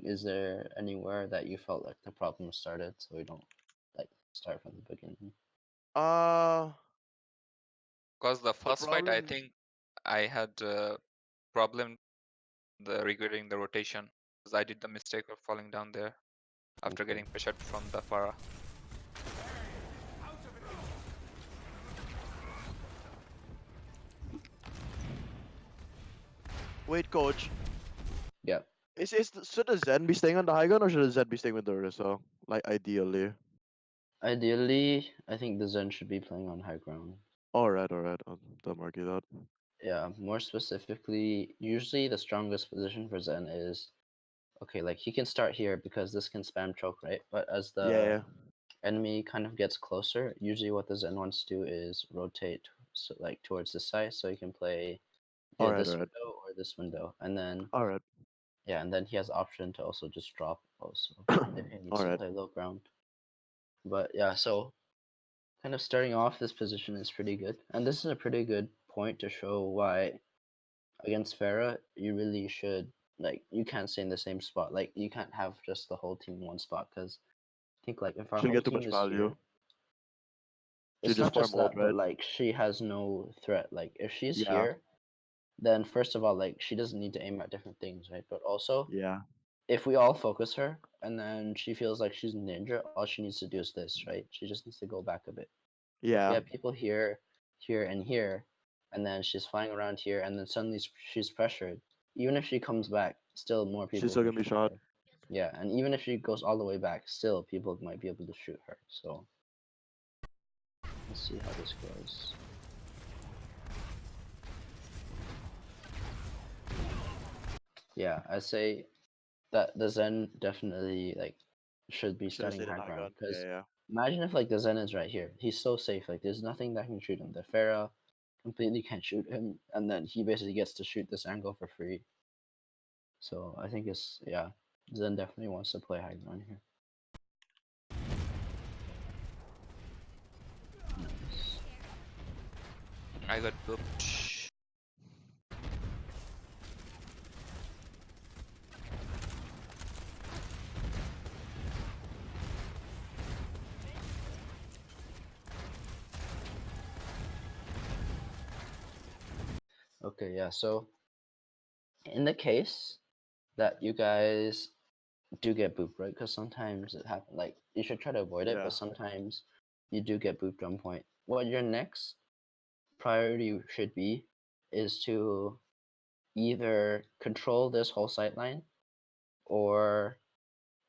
is there anywhere that you felt like the problem started, so we don't like start from the beginning? Uh, Because the the first fight, I problem. think I had a problem regretting the rotation because I did the mistake of falling down there after Okay. getting pressured from the Pharah. Wait, coach. Yeah. Should the Zen be staying on the high ground or should the Zen be staying with the Orisa? Like ideally. Ideally, I think the Zen should be playing on high ground. Alright, alright. Don't argue that. Yeah, more specifically, usually the strongest position for Zen is okay, like he can start here because this can spam choke, right? But as Yeah, the yeah. enemy kind of gets closer, usually what the Zen wants to do is rotate so like towards the side so he can play either Alright, this alright. window or this window. And then Alright. yeah, and then he has option to also just drop also if he needs to Alright. play low ground. But yeah, so kind of starting off this position is pretty good. And this is a pretty good point to show why against Farah you really should like you can't stay in the same spot. Like you can't have just the whole team in one spot because I think like if our She'll whole get too team much is value. here, She'll it's just not farm just ult, that, but right? like she has no threat. Like if she's Yeah. here, then first of all, like she doesn't need to aim at different things, right? But also, Yeah. if we all focus her and then she feels like she's a ninja, all she needs to do is this, right? She just needs to go back a bit. If we Yeah. have people here, here, and here, and then she's flying around here, and then suddenly she's pressured, even if she comes back, still more She's people still can gonna be shoot shot. her. Yeah, and even if she goes all the way back, still people might be able to shoot her. So let's see how this goes. Yeah, I say that the Zen definitely like should be Should have starting stayed in high high ground ground. Yeah, because yeah. imagine if like the Zen is right here, he's so safe. Like there's nothing that can shoot him. The Pharah completely can't shoot him, and then he basically gets to shoot this angle for free. So I think it's yeah, Zen definitely wants to play high ground here. Nice. I got booped. Okay, yeah. So in the case that you guys do get booped, right? Because sometimes it happens. Like you should try to avoid it, Yeah. but sometimes you do get booped on point. What your next priority should be is to either control this whole sight line or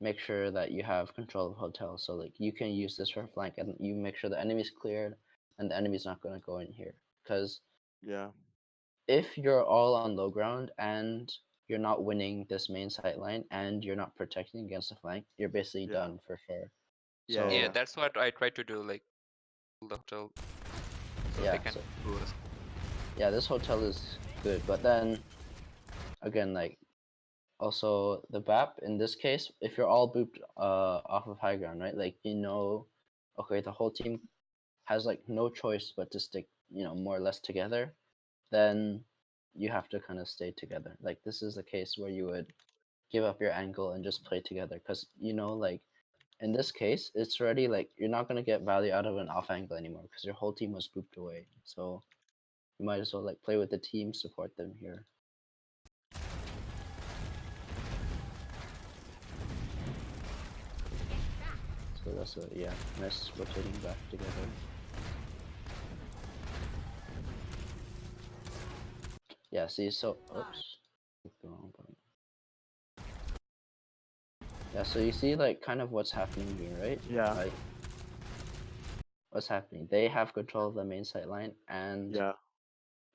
make sure that you have control of hotels. So like you can use this for flank and you make sure the enemy's cleared and the enemy's not going to go in here. Because Yeah. if you're all on low ground and you're not winning this main sight line and you're not protecting against the flank, you're basically Yeah. done for sure. Yeah, Yeah, So yeah. that's what I tried to do, like the hotel, so they yeah, can so do us. yeah, this hotel is good, but then again, like also the BAP in this case, if you're all booped off of high ground, right? Like okay, the whole team has like no choice but to stick, more or less together, then you have to kind of stay together. Like this is a case where you would give up your angle and just play together because like in this case it's already like you're not going to get value out of an off angle anymore because your whole team was booped away. So you might as well like play with the team, support them here. So that's a yeah, nice rotating back together. Yeah, see, so oops, clicked the wrong button. Yeah, so you see like kind of what's happening here, right? Yeah. Like what's happening? They have control of the main sight line and Yeah.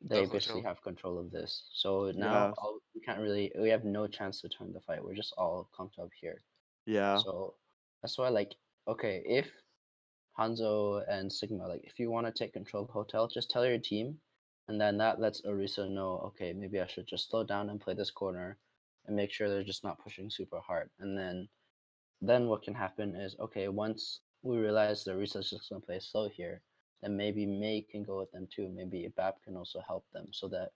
The they basically hotel. have control of this. So now Yeah. we have no chance to turn the fight. We're just all clumped up here. Yeah. So that's why like okay, if Hanzo and Sigma, like if you want to take control of hotel, just tell your team, and then that lets Orisa know, okay, maybe I should just slow down and play this corner, and make sure they're just not pushing super hard. And then what can happen is okay, once we realize the Orisa's just gonna play slow here, then maybe Mei can go with them too. Maybe Bap can also help them, so that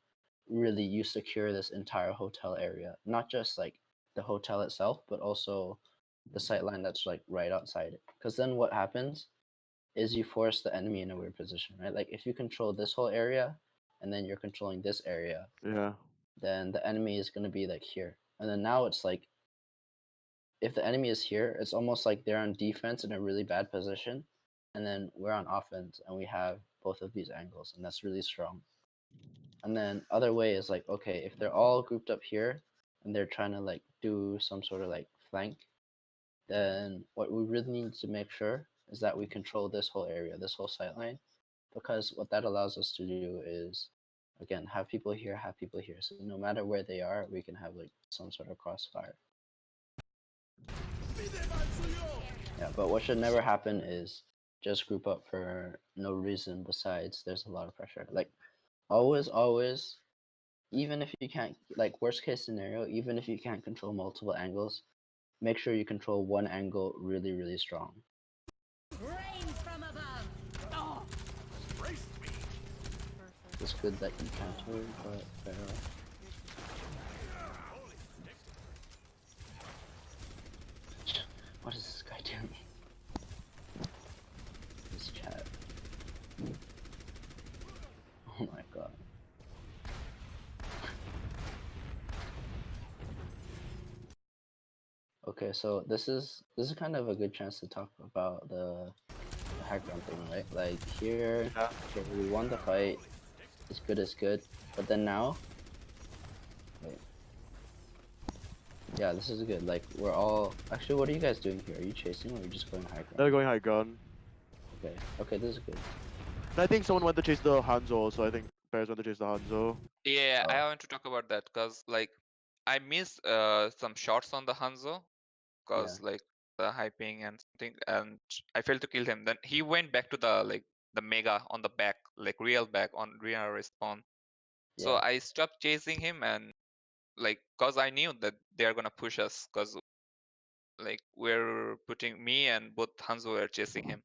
really you secure this entire hotel area, not just like the hotel itself, but also the sight line that's like right outside it. Because then what happens is you force the enemy in a weird position, right? Like if you control this whole area and then you're controlling this area, Yeah. then the enemy is going to be like here. And then now it's like if the enemy is here, it's almost like they're on defense in a really bad position, and then we're on offense and we have both of these angles, and that's really strong. And then other way is like, okay, if they're all grouped up here and they're trying to like do some sort of like flank, then what we really need to make sure is that we control this whole area, this whole sight line, because what that allows us to do is, again, have people here, have people here. So no matter where they are, we can have like some sort of crossfire. Yeah, but what should never happen is just group up for no reason besides there's a lot of pressure. Like always, even if you can't, like worst case scenario, even if you can't control multiple angles, make sure you control one angle really strong. Rains from above. Oh. It's good that you counter, but fair enough. What is this guy doing? This chat. Oh my god. Okay, so this is kind of a good chance to talk about the high ground thing, right? Like here, Yeah. okay, we won the fight. It's good, but then now, wait. Yeah, this is good. Like we're all actually. What are you guys doing here? Are you chasing or are you just going high ground? They're going high ground. Okay, this is good. And I think someone went to chase the Hanzo, so I think Bears went to chase the Hanzo. Yeah, I Oh. want to talk about that because like I missed some shots on the Hanzo because like the hyping and something, and I failed to kill him. Then he went back to the like the mega on the back, like real back on real respawn. So Yeah. I stopped chasing him and like cause I knew that they're gonna push us cause like we're putting me and both Hanzo were chasing him.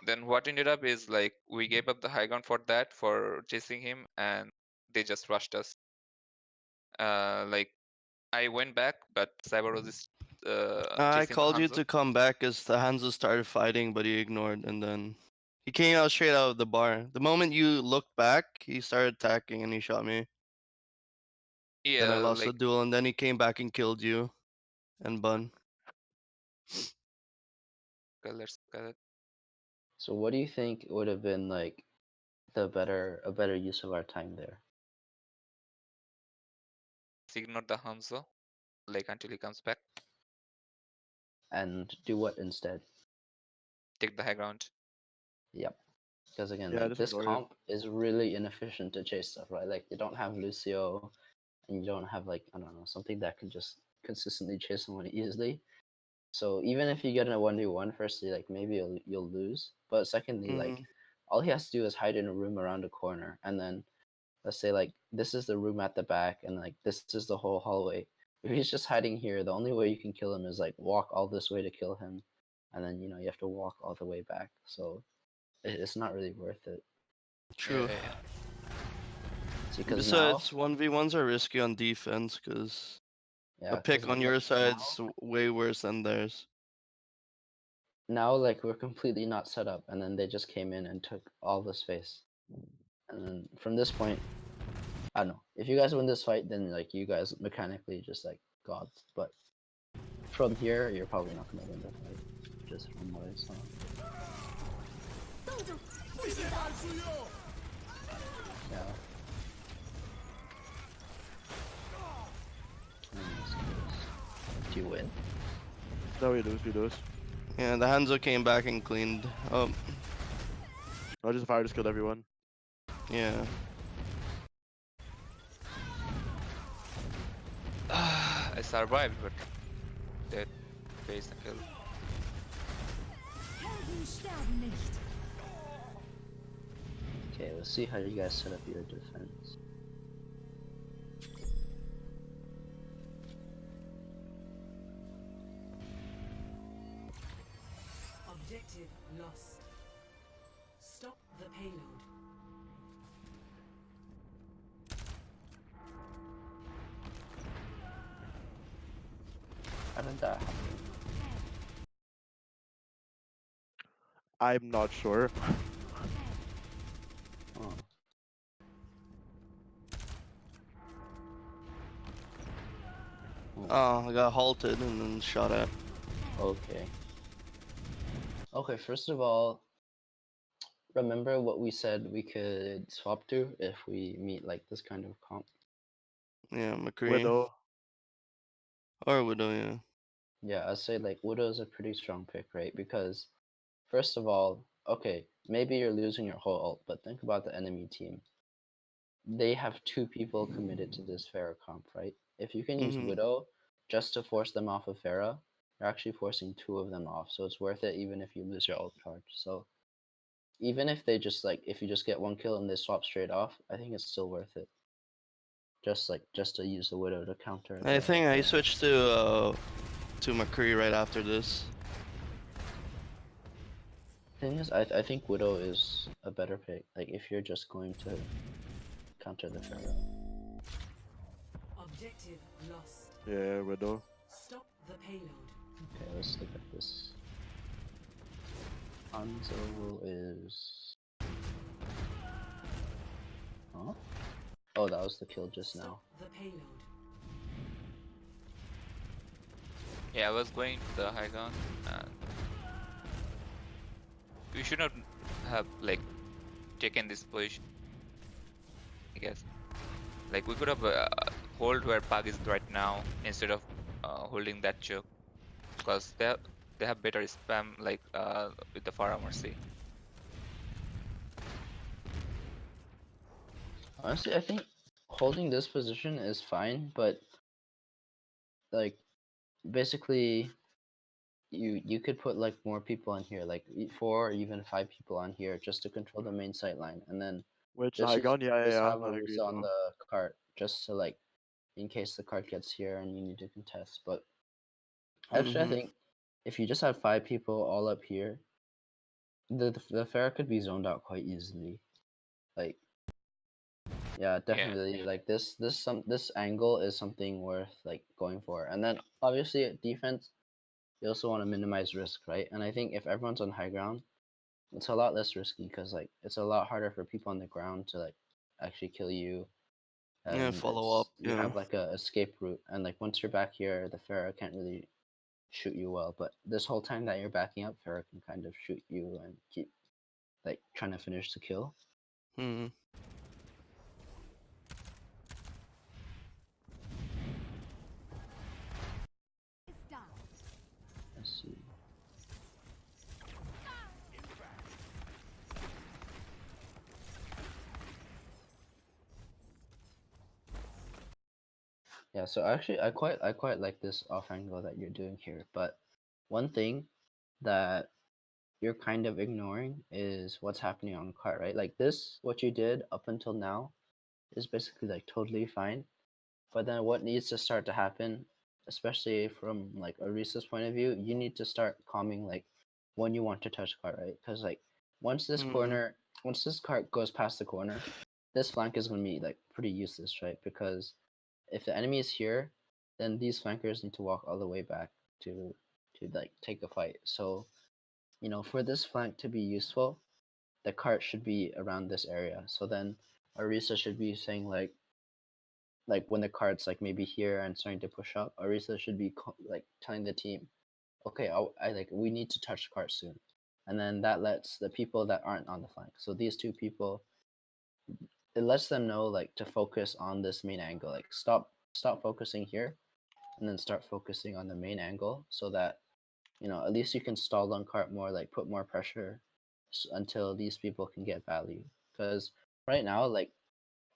Then what ended up is like we gave up the high ground for that for chasing him and they just rushed us. Like I went back, but Cyber was just I chasing the called you Hanzo. to come back as the Hanzo started fighting, but he ignored, and then he came out straight out of the bar. The moment you looked back, he started attacking and he shot me. Then I Yeah, lost the like duel, and then he came back and killed you and Bun. okay, let's look at it. So what do you think would have been like a better use of our time there? Ignore the Hanzo, like until he comes back. And do what instead? Take the high ground. Yep. Because again, Yeah, like just this ignore it. comp is really inefficient to chase stuff, right? Like you don't have Lucio, and you don't have like I don't know something that can just consistently chase someone easily. So even if you get in a 1v1, firstly, like maybe you'll lose, but secondly, like all he has to do is hide in a room around a corner, and then let's say like this is the room at the back, and like this is the whole hallway. If he's just hiding here, the only way you can kill him is like walk all this way to kill him, and then you know you have to walk all the way back. So it's not really worth it. True. Yeah. See, because now, Besides, 1v1s are risky on defense, because yeah, a pick 'cause, on like, your side's way worse than theirs. now like we're completely not set up, and then they just came in and took all the space, and then from this point, I don't know. If you guys win this fight, then like you guys mechanically just like gods, but from here you're probably not gonna win the fight, just from what I saw. Yeah. Do you win? No, we lose. Yeah, the Hanzo came back and cleaned up. Oh, just fire just killed everyone. Yeah. I survived, but dead face and kill. Helden sterben nicht. Okay, let's see how you guys set up your defense. Objective lost. Stop the payload. How did that happen? I'm not sure. Oh. Oh, I got halted and then shot at. Okay. Okay, first of all, remember what we said we could swap to if we meet like this kind of comp? Yeah, McCree. Widow. Or Widow, yeah. Yeah, I'd say like Widow's a pretty strong pick, right? Because first of all, okay, maybe you're losing your whole ult, but think about the enemy team. They have 2 people committed to this Pharah comp, right? If you can use Mhm. Widow just to force them off of Pharah, you're actually forcing 2 of them off, so it's worth it even if you lose your ult card. So even if they just like if you just get 1 kill and they swap straight off, I think it's still worth it. Just to use the Widow to counter. I think I the- switched to McCree right after this. Thing is, I think Widow is a better pick. Like if you're just going to counter the Pharaoh. Objective lost. Yeah, Widow. Stop the payload. Okay, let's look at this. Hanzo is. Huh? Oh, that was the kill just now. Stop the payload. Yeah, I was going to the high ground and we should not have like taken this position. I guess like we could have hold where Pug is right now instead of holding that choke because they have better spam like with the Pharah Mercy. Honestly, I think holding this position is fine, but like basically you could put like more people on here, like 4 or even 5 people on here just to control the main sight line, and then Which just high use, ground? Yeah, just yeah, have I agree. Orisa on So. the cart just to like in case the cart gets here and you need to contest. But actually, I Mhm. think if you just have 5 people all up here, the Pharah could be zoned out quite easily. Like, yeah, definitely. Like this angle is something worth like going for. And then obviously at defense, you also want to minimize risk, right? And I think if everyone's on high ground, it's a lot less risky because like it's a lot harder for people on the ground to like actually kill you. Yeah, And follow up. you Yeah. have like a escape route. And like once you're back here, the Pharah can't really shoot you well. But this whole time that you're backing up, Pharah can kind of shoot you and keep like trying to finish the kill. Mhm. Let's see. Yeah, so actually I quite like this off angle that you're doing here, but one thing that you're kind of ignoring is what's happening on cart, right? Like this, what you did up until now is basically like totally fine. But then what needs to start to happen, especially from like Orisa's point of view, you need to start calming like when you want to touch cart, right? Because like once this Mhm. corner, once this cart goes past the corner, this flank is going to be like pretty useless, right? Because if the enemy is here, then these flankers need to walk all the way back to like take a fight. So, you know, for this flank to be useful, the cart should be around this area. So then Orisa should be saying like when the cart's like maybe here and starting to push up, Orisa should be like telling the team, okay, I like we need to touch the cart soon, and then that lets the people that aren't on the flank. So these 2 people, it lets them know like to focus on this main angle, like stop focusing here, and then start focusing on the main angle, so that you know at least you can stall on cart more, like put more pressure until these people can get value. Because right now, like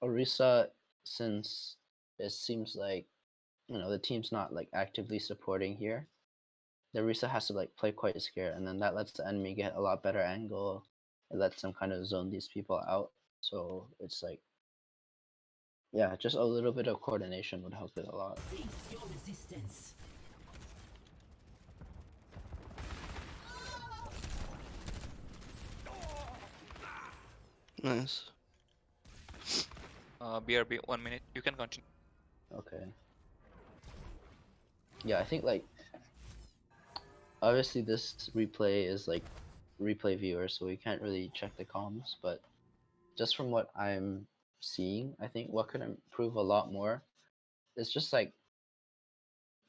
Orisa, since it seems like you know the team's not like actively supporting here, the Orisa has to like play quite scared, and then that lets the enemy get a lot better angle. It lets them kind of zone these people out. So it's like, yeah, just a little bit of coordination would help it a lot. Cease your resistance. Nice. BRB 1 minute. You can continue. Okay. Yeah, I think like obviously this replay is like replay viewer, so we can't really check the comms, but just from what I'm seeing, I think what could improve a lot more is just like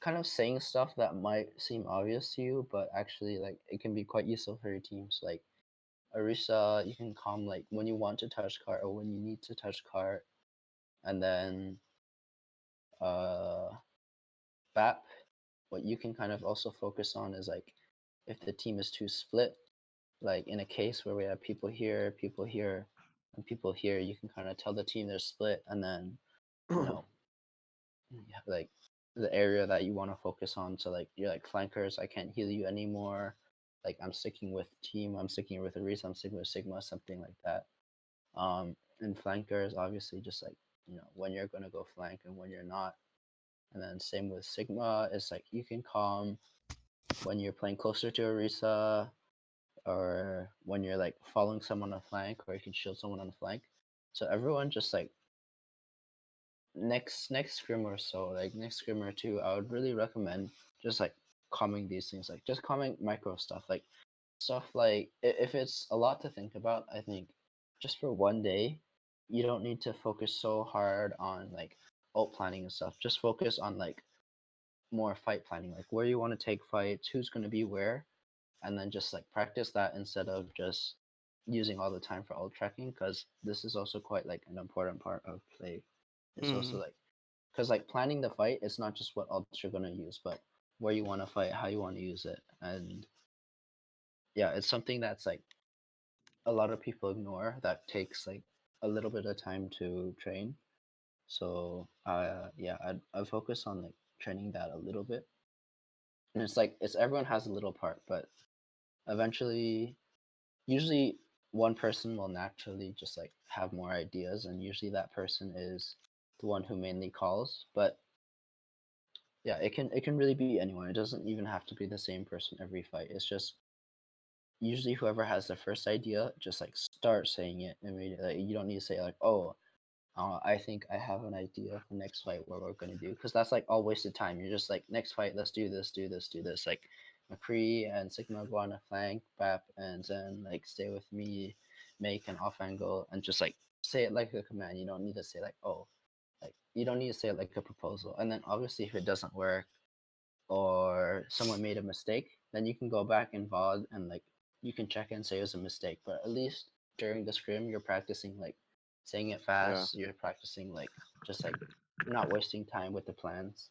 kind of saying stuff that might seem obvious to you, but actually like it can be quite useful for your teams. Like Arisa, you can calm like when you want to touch cart or when you need to touch cart, and then uh BAP, what you can kind of also focus on is like if the team is too split, like in a case where we have people here, and people here, you can kind of tell the team they're split, and then you know like the area that you want to focus on. So like you're like flankers, I can't heal you anymore. Like I'm sticking with team, I'm sticking with Arisa, I'm sticking with Sigma, something like that. And flankers, obviously, just like when you're gonna go flank and when you're not. And then same with Sigma, it's like you can calm when you're playing closer to Arisa, or when you're like following someone on a flank, or you can shield someone on a flank. So everyone just like next scrim or so, like next scrim or two, I would really recommend just like calming these things, like just calming micro stuff, like stuff like if it's a lot to think about, I think just for one day, you don't need to focus so hard on like ult planning and stuff. Just focus on like more fight planning, like where you want to take fights, who's going to be where, and then just like practice that instead of just using all the time for ult tracking, because this is also quite like an important part of play. It's also Mm. like because like planning the fight, it's not just what ults you're gonna use, but where you want to fight, how you want to use it, and yeah, it's something that's like a lot of people ignore. That takes like a little bit of time to train. So yeah, I'd focus on like training that a little bit, and it's like it's everyone has a little part, but eventually, usually one person will naturally just like have more ideas, and usually that person is the one who mainly calls, but yeah, it can really be anyone. It doesn't even have to be the same person every fight. It's just usually whoever has the first idea, just like start saying it immediately. Like, you don't need to say like, "Oh, I think I have an idea for next fight what we're gonna do," because that's like all wasted time. You're just like, next fight, let's do this, do this, do this. Like McCree and Sigma go on a flank, Bap and Zen like stay with me, make an off angle, and just like say it like a command. You don't need to say like, "Oh," like you don't need to say it like a proposal. And then obviously if it doesn't work, or someone made a mistake, then you can go back in VOD and like you can check and say it was a mistake. But at least during the scrim, you're practicing like saying it Yeah. fast. You're practicing like just like not wasting time with the plans.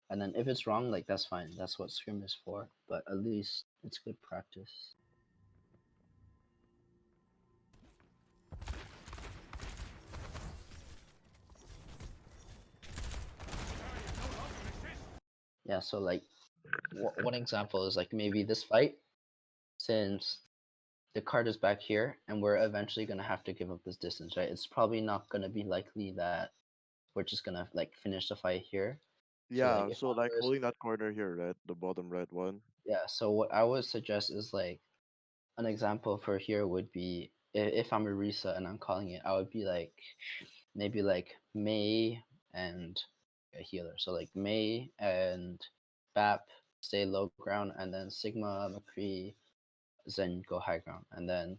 And then if it's wrong, like that's fine. That's what scrim is for. But at least it's good practice. Yeah. So like one example is like maybe this fight, since the card is back here and we're eventually going to have to give up this distance, right? It's probably not going to be likely that we're just going to like finish the fight here. So like Yeah, if so I like was, holding that corner here, right? The bottom right one. yeah, so what I would suggest is like an example for here would be if I'm a Risa and I'm calling it, I would be like maybe like Mei and a healer. So like Mei and Bap stay low ground, and then Sigma, McCree, Zen go high ground, and then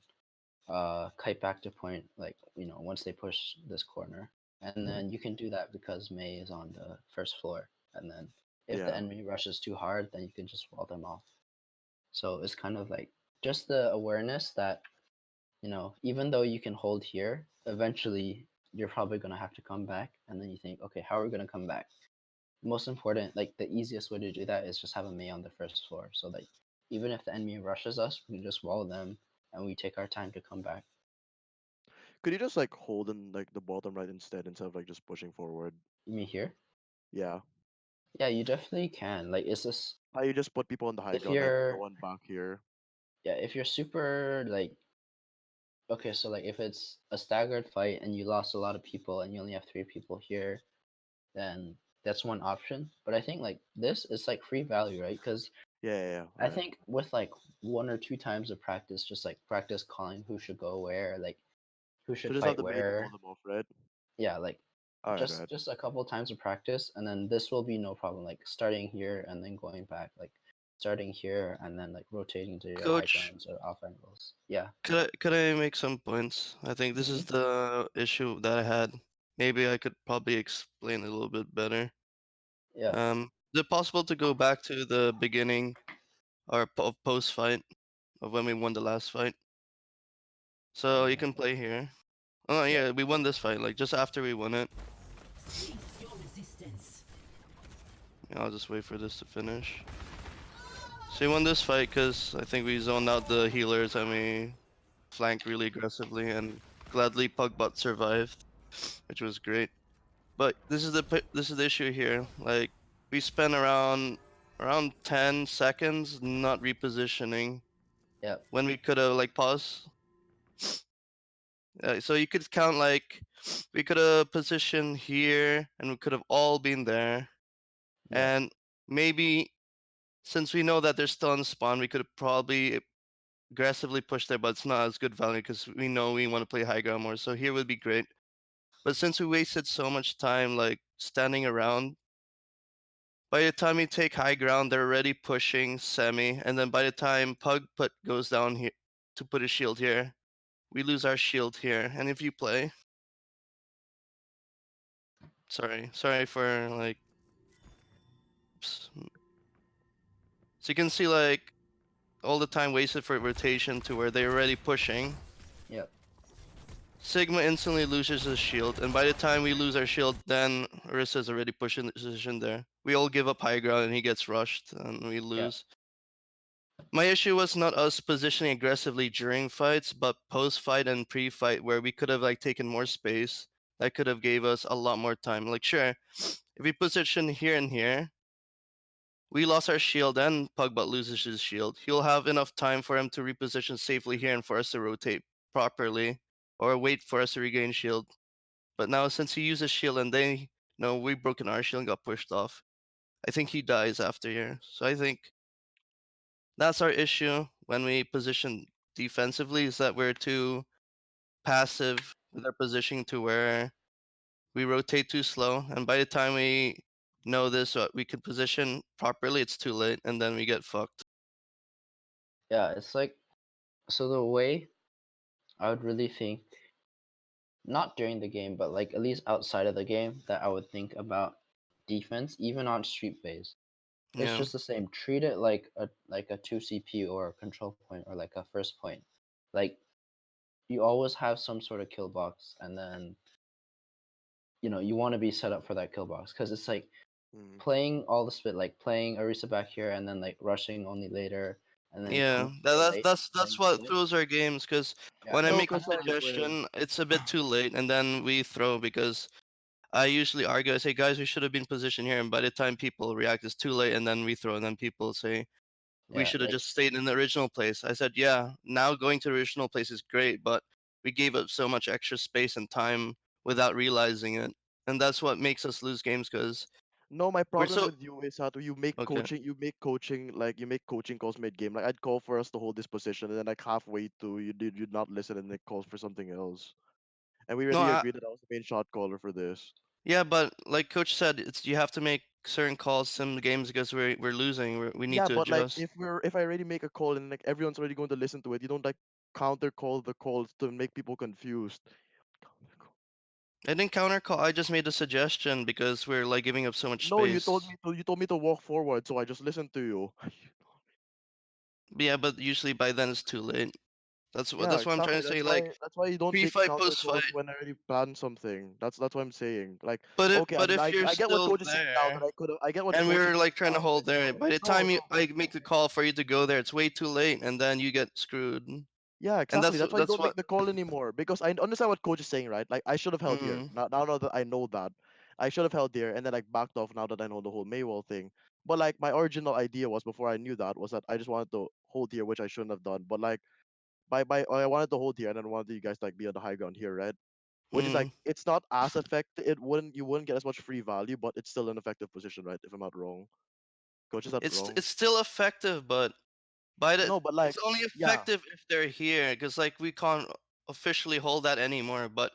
kite back to point, like once they push this corner, and then you can do that because Mei is on the first floor, and then if the Yeah. enemy rushes too hard, then you can just wall them off. So it's kind of like just the awareness that even though you can hold here, eventually you're probably going to have to come back, and then you think, okay, how are we going to come back? Most important, like the easiest way to do that is just have a Mei on the first floor, so that even if the enemy rushes us, we can just wall them and we take our time to come back. Could you just like hold in like the bottom right instead of like just pushing forward? You mean here? Yeah. Yeah, you definitely can. Like, it's just How you just put people on the high if ground, like the you're one back here. yeah, if you're super like okay, so like if it's a staggered fight and you lost a lot of people and you only have 3 people here, then that's one option. But I think like this is like free value, right? Because Yeah, I right. think with like 1 or 2 times of practice, just like practice calling who should go where, like who So should just have fight the Mei to pull where. them off, right? Yeah, like Alright, just right. just a couple times of practice, and then this will be no problem. Like starting here and then going back, like starting here and then like rotating to your high Coach, grounds or off angles. Yeah. could I make some points? I think this is Mm-hmm. the issue that I had. Maybe I could probably explain it a little bit better. Yeah. Is it possible to go back to the beginning or post fight of when we won the last fight? So you can play here. Oh yeah, we won this fight. Like just after we won it. Cease your resistance. Yeah, I'll just wait for this to finish. So we won this fight because I think we zoned out the healers and we flanked really aggressively, and gladly Pugbot survived, which was great. But this is the issue here. Like we spent around 10 seconds not repositioning Yep. when we could have like paused. So you could count like we could have positioned here and we could have all been there. Yeah. And maybe since we know that they're still on spawn, we could have probably aggressively pushed there, but it's not as good value because we know we want to play high ground more. So here would be great. But since we wasted so much time like standing around, by the time we take high ground, they're already pushing semi, and then by the time Pug put goes down here to put a shield here, we lose our shield here. And if you play, sorry for like, so you can see like all the time wasted for rotation to where they're already pushing. Yep. Sigma instantly loses his shield, and by the time we lose our shield, then Orissa's already pushing the position there. We all give up high ground and he gets rushed and we lose. My issue was not us positioning aggressively during fights, but post-fight and pre-fight where we could have like taken more space. That could have gave us a lot more time. Like sure, if we position here and here, we lost our shield and Pugbot loses his shield. He'll have enough time for him to reposition safely here and for us to rotate properly or wait for us to regain shield. But now since he uses shield and they know we broken our shield and got pushed off, I think he dies after here. So I think that's our issue when we position defensively is that we're too passive with our positioning to where we rotate too slow. And by the time we know this, we can position properly, it's too late and then we get fucked. Yeah. It's like, so the way I would really think, not during the game, but like at least outside of the game, that I would think about defense, even on street phase. It's Yeah. just the same. Treat it like a 2 CP or a control point or like a first point. Like you always have some sort of kill box, and then you want to be set up for that kill box because it's like Mm. playing all the split, like playing Arisa back here and then like rushing only later, and then Yeah, coming so late, that's playing what split. throws our games because Yeah, when I No, make a cause like suggestion, it's a bit too late, and then we throw because I usually argue. I say, guys, we should have been positioned here, and by the time people react, it's too late, and then we throw, and then people say we yeah, should have like just stayed in the original place. I said, yeah, now going to the original place is great, but we gave up so much extra space and time without realizing it, and that's what makes us lose games because no, my we're problem so with you is how you make okay. coaching like you make coaching calls mid game. Like I'd call for us to hold this position, and then like halfway through you'd not listen, and it calls for something else. And we No, already agreed that I was the main shot caller for this. yeah, but like coach said, it's you have to make certain calls some games because we're losing. We need Yeah, to but like adjust. if I already make a call and like everyone's already going to listen to it, you don't like counter call the calls to make people confused. I didn't counter call. I just made a suggestion because we're like giving up so much No, space. you told me to walk forward, so I just listened to you. Yeah, but usually by then it's too late. Yeah, That's what I'm trying exactly. to say. Like That's why you don't make pre-fight, counter calls post-fight. when I already planned something. That's what I'm saying. Like, okay, But if you're I get what still coach is saying now that there, I get what and we coach is were saying like trying to now that hold there, by the no time no I make the call for you to go there, it's way too late, and then you get screwed. yeah, And exactly. That's why you that's don't make what. the call anymore because I understand what coach is saying, right? Like I should have held here. Mm, Now that I know that, I should have held there and then like backed off now that I know the whole Maywall thing. But like my original idea was before I knew that was that I just wanted to hold here, which I shouldn't have done. But like by I wanted to hold here and then wanted you guys to, like be on the high ground here, right? Which is like mm. it's not as effective. It wouldn't you wouldn't get as much free value, but it's still an effective position, right? If I'm not wrong, coach is that wrong? It's still effective, but by the No, but like it's only yeah, effective if they're here, because like we can't officially hold that anymore. But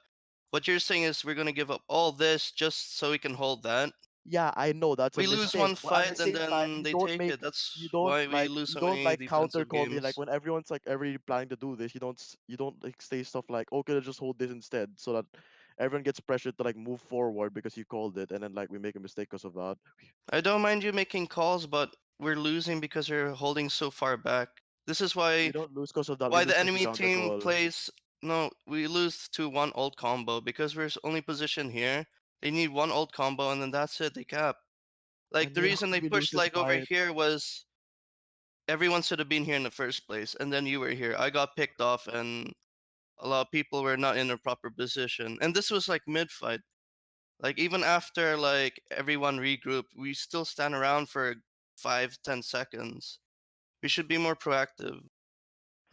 what you're saying is we're gonna give up all this just so we can hold that. Yeah, I know that's a We lose mistake, one but at the fight and same time, then you they don't take make it. That's you don't why we like lose you so don't many like counter defensive call me like games. when everyone's like already planning to do this. You don't like say stuff like, okay, let's just hold this instead, so that everyone gets pressured to like move forward because you called it, and then like we make a mistake because of that. I don't mind you making calls, but we're losing because you're holding so far back. This is We why don't lose because of that. We why lose the because we enemy counter team call. plays. No, we lose to one old combo because we're only positioned here. They need one old combo and then that's it. They cap. Like And the then how reason do they we lose pushed this like over fight? here was everyone should have been here in the first place, and then you were here. I got picked off, and a lot of people were not in a proper position. And this was like mid fight. Like even after like everyone regrouped, we still stand around for 5, 10 seconds. We should be more proactive.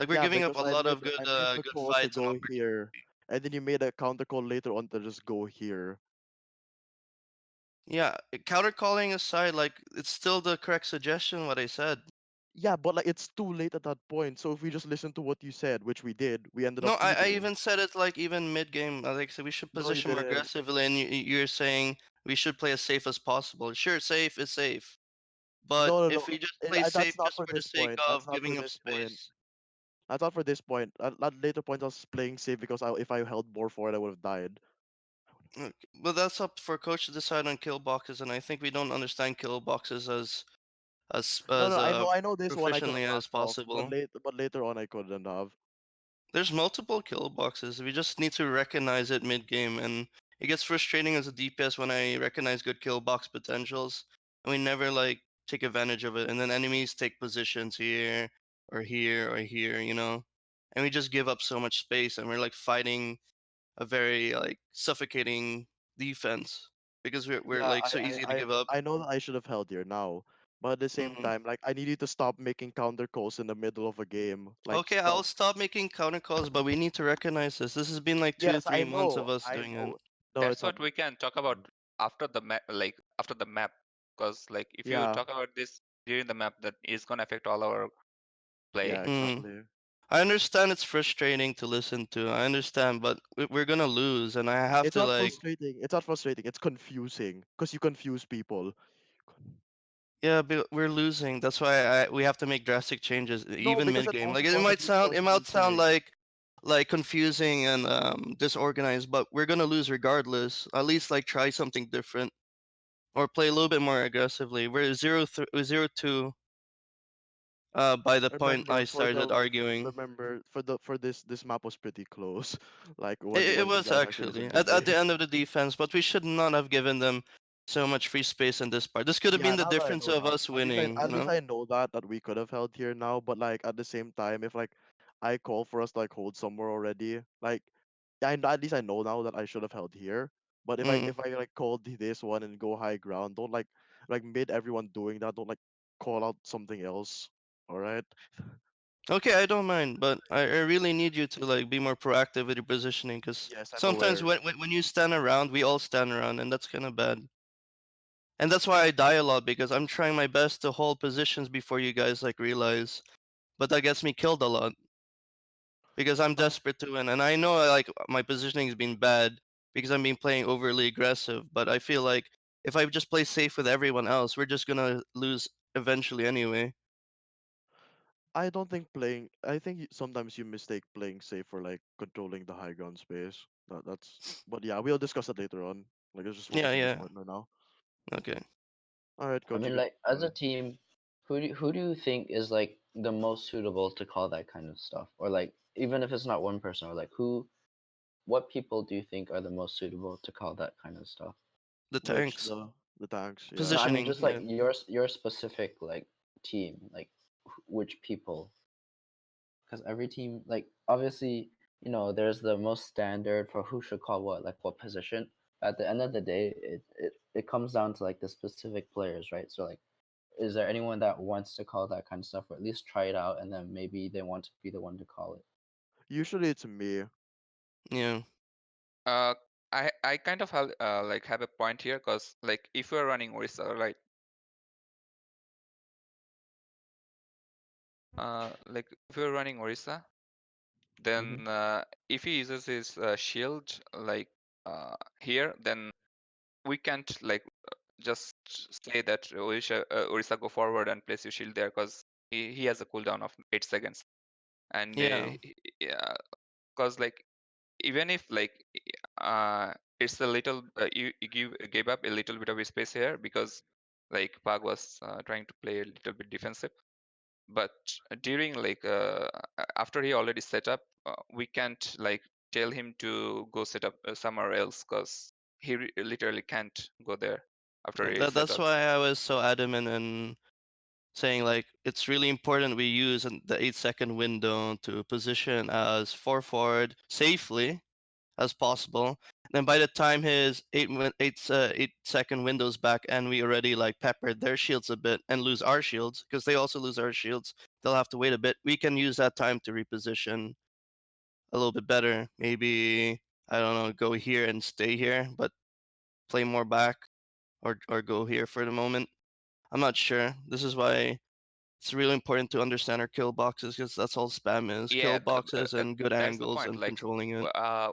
Like we're Yeah, giving up because a lot of I made the good calls to fights and go opportunities. here, and then you made a counter call later on to just go here. Yeah, counter calling aside, like it's still the correct suggestion what I said. Yeah, but like it's too late at that point. So if we just listen to what you said, which we did, we ended No, up I losing. even said it like even mid game. Like so we should No, you position more didn't. aggressively, and you're saying we should play as safe as possible. Sure, safe is safe, but No, no, if no. we just play safe That's not just for for the this sake point. That's of not for giving up this point. space, That's not for this point. At later point, I was playing safe because if I held more forward, I would have died. but that's up for coach to decide on kill boxes, and I think we don't understand kill boxes No, as no, I know this one I could have proficiently as backed off, possible. but later on I couldn't have. There's multiple kill boxes. We just need to recognize it mid game, and it gets frustrating as a DPS when I recognize good kill box potentials, and we never like take advantage of it. And then enemies take positions here or here or here, you know, and we just give up so much space, and we're like fighting a very like suffocating defense because we're Yeah, like so easy to give up. I know that I should have held here now, but at the same Mhm. time, like I need you to stop making counter calls in the middle of a game. Like Okay, stop. I'll stop making counter calls, but we need to recognize this. This has been like two, Yes, 3 months of us I doing it. know. No, That's it's not. what we can talk about after the map, like after the map, because like if you Yeah, talk about this during the map, that is gonna affect all our yeah, play. Mm. exactly. I understand it's frustrating to listen to. I understand, but we're gonna lose, and I have It's to not like, frustrating. It's not frustrating. It's confusing because you confuse people. yeah, but we're losing. That's why we have to make drastic changes, No, even because mid it game. also Like it contributes to might sound losing. like confusing and disorganized, but we're gonna lose regardless. At least like try something different or play a little bit more aggressively. We're 0-2 by the point I started arguing. Remember for this map was pretty close. Like It when you was guys actually actually listened to at me. the end of the defense, but we should not have given them so much free space in this part. This could have Yeah, been the now that I difference know of that, us winning, you at least know? I know that we could have held here now. But like at the same time, if like I call for us to like hold somewhere already, like at least I know now that I should have held here. But Mm. if I like called this one and go high ground, don't like mid everyone doing that. Don't like call out something else. All right. Okay, I don't mind, but I really need you to like be more proactive with your positioning because Yes, I'm sometimes aware. when you stand around, we all stand around, and that's kind of bad. And that's why I die a lot because I'm trying my best to hold positions before you guys like realize, but that gets me killed a lot. Because I'm Uh, desperate to win. And I know like my positioning has been bad because I'm been playing overly aggressive. But I feel like if I just play safe with everyone else, we're just gonna lose eventually anyway. I don't think playing. I think sometimes you mistake playing safe for like controlling the high ground space. That's. But yeah, we'll discuss it later on. Like let's just Yeah, focus on this yeah. point right now. Okay. All right, I coach, you mean, can like as a try. team, who do you think is like the most suitable to call that kind of stuff, or like even if it's not one person, or like what people do you think are the most suitable to call that kind of stuff? The Which tanks. the tanks, yeah. No, I mean Positioning, just like yeah. your specific like team, like which people, because every team like obviously there's the most standard for who should call what, like what position. At the end of the day, it comes down to like the specific players, right? So like, is there anyone that wants to call that kind of stuff, or at least try it out, and then maybe they want to be the one to call it? Usually it's me. Yeah. Uh, I kind of have like have a point here, because like if you're running Orisa, right? Like if you're running Orisa, then Mhm. if he uses his shield like here, then we can't like just say that Orisa go forward and place your shield there, because he has a cooldown of 8 seconds. And Yeah. yeah, because like even if like it's a little you gave up a little bit of space here, because like Pug was trying to play a little bit defensive, but during like after he already set up, we can't like tell him to go set up somewhere else, because he literally can't go there after he set That's up. why I was so adamant in saying like it's really important we use the 8-second window to position as forward safely as possible. Then by the time his 8-second window's back and we already like peppered their shields a bit and lose our shields, because they also lose our shields, they'll have to wait a bit. We can use that time to reposition a little bit better. Maybe, I don't know, go here and stay here, but play more back, or go here for the moment. I'm not sure. This is why it's really important to understand our kill boxes, because that's all spam is. Yeah, Kill boxes and good that's the angles point. and Like, controlling it.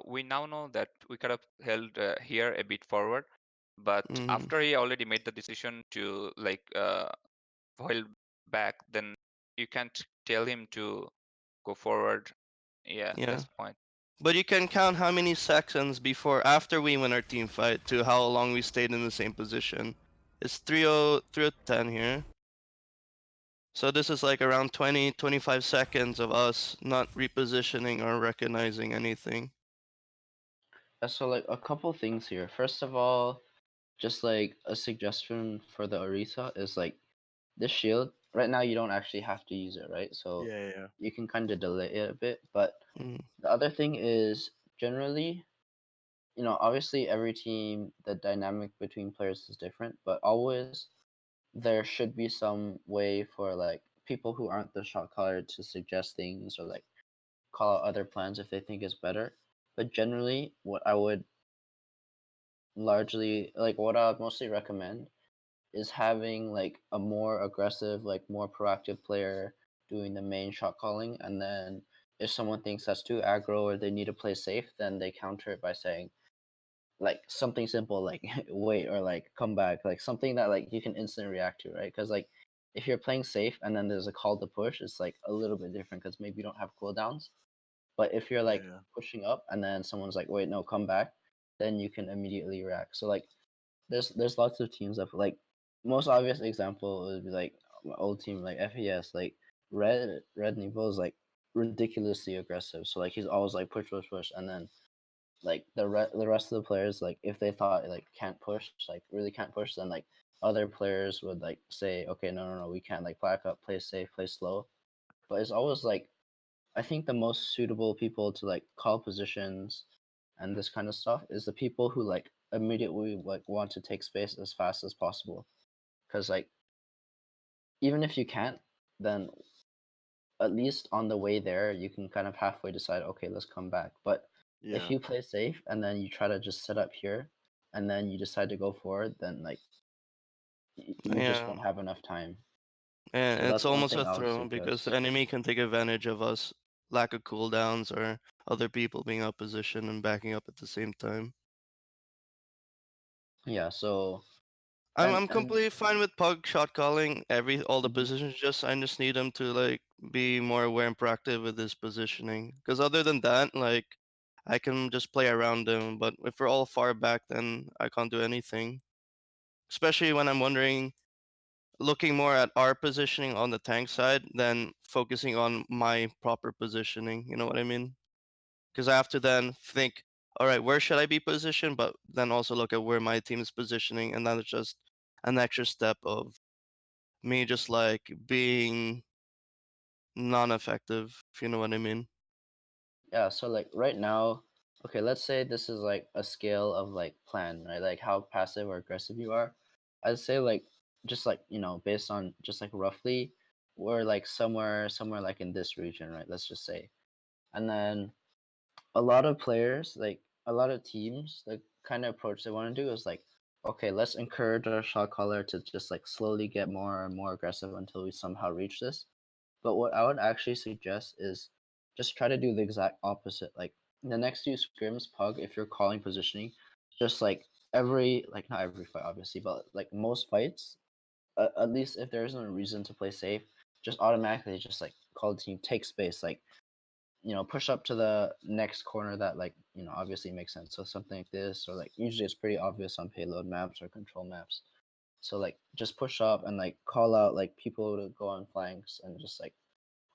we now know that we could have held here a bit forward, but Mhm. after he already made the decision to like foil back, then you can't tell him to go forward. Yeah, Yeah. that's the point. But you can count how many seconds before after we win our team fight to how long we stayed in the same position. It's 3:10 here. So this is like around 20-25 seconds of us not repositioning or recognizing anything. So like a couple things here. First of all, just like a suggestion for the Orisa is like this shield. Right now, you don't actually have to use it, right? So Yeah. you can kind of delay it a bit. But Mm, the other thing is generally, obviously every team, the dynamic between players is different, but always there should be some way for like people who aren't the shot caller to suggest things or like call out other plans if they think is better. But generally, what I would mostly recommend is having like a more aggressive, like more proactive player doing the main shot calling, and then if someone thinks that's too aggro or they need to play safe, then they counter it by saying like something simple like wait or like come back, like something that like you can instantly react to, right? Because like if you're playing safe and then there's a call to push, it's like a little bit different because maybe you don't have cooldowns. But if you're like Yeah. pushing up and then someone's like wait no come back, then you can immediately react. So like there's lots of teams that like most obvious example would be like my old team like FES, like Red Niveau is like ridiculously aggressive. So like he's always like push, and then like the rest of the players, like if they thought like can't push, like really can't push, then like other players would like say okay no we can't, like back up, play safe, play slow. But it's always like I think the most suitable people to like call positions and this kind of stuff is the people who like immediately like want to take space as fast as possible. Because like even if you can't, then at least on the way there you can kind of halfway decide okay let's come back. But if Yeah. you play safe and then you try to just set up here and then you decide to go forward, then like you just yeah. won't have enough time. And So it's that's one almost thing a I would throw because the suggest. enemy can take advantage of us lack of cooldowns or other people being out position and backing up at the same time. Yeah, so I'm and completely fine with Pug shot calling all the mhm. positions. I just need him to like be more aware and proactive with his positioning. Because other than that, like I can just play around him. But if we're all far back, then I can't do anything. Especially when I'm wondering, looking more at our positioning on the tank side than focusing on my proper positioning. You know what I mean? Because I have to then think, all right, where should I be positioned? But then also look at where my team is positioning, and that is just an extra step of me just like being non-effective, if you know what I mean. Yeah, so like right now, okay, let's say this is like a scale of like plan, right? Like how passive or aggressive you are. I'd say like just like, based on just like roughly, we're like somewhere like in this region, right? Let's just say. And then a lot of players, like a lot of teams, the kind of approach they want to do is like, okay, let's encourage our shot caller to just like slowly get more and more aggressive until we somehow reach this. But what I would actually suggest is just try to do the exact opposite. Like the next few scrims, Pug, if you're calling positioning, just like like not every fight obviously, but like most fights, at least if there isn't a reason to play safe, just automatically just like call the team, take space, like push up to the next corner that like obviously makes sense. So something like this, or like usually it's pretty obvious on payload maps or control maps. So like just push up and like call out like people to go on flanks and just like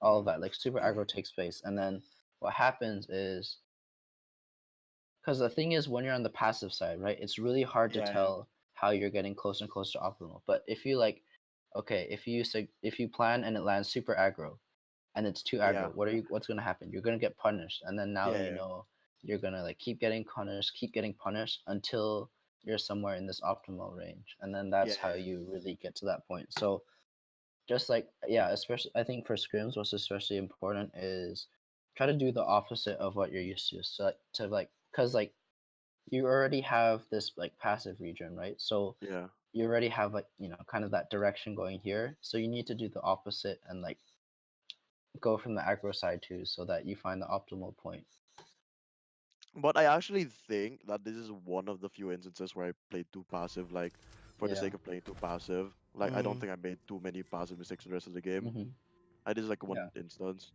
all of that, like super aggro takes space. And then what happens is, because the thing is when you're on the passive side, right, it's really hard to Yeah, yeah. tell how you're getting closer and closer to optimal. But if you like, okay, if you plan and it lands super aggro and it's too Yeah. aggro, what's gonna happen? You're gonna get punished, and then now Yeah. you're gonna like keep getting punished until you're somewhere in this optimal range, and then that's how Yeah. you really get to that point. So just like, yeah, especially I think for scrims, what's especially important is try to do the opposite of what you're used to. So because like you already have this like passive region, right? So Yeah. you already have like kind of that direction going here. So you need to do the opposite and like go from the aggro side too, so that you find the optimal point. But I actually think that this is one of the few instances where I played too passive, like for the Yeah. sake of playing too passive. Like I don't Mm. think I made too many passive mistakes in the rest of the game. Mm-hmm. I did like one Yeah. instance.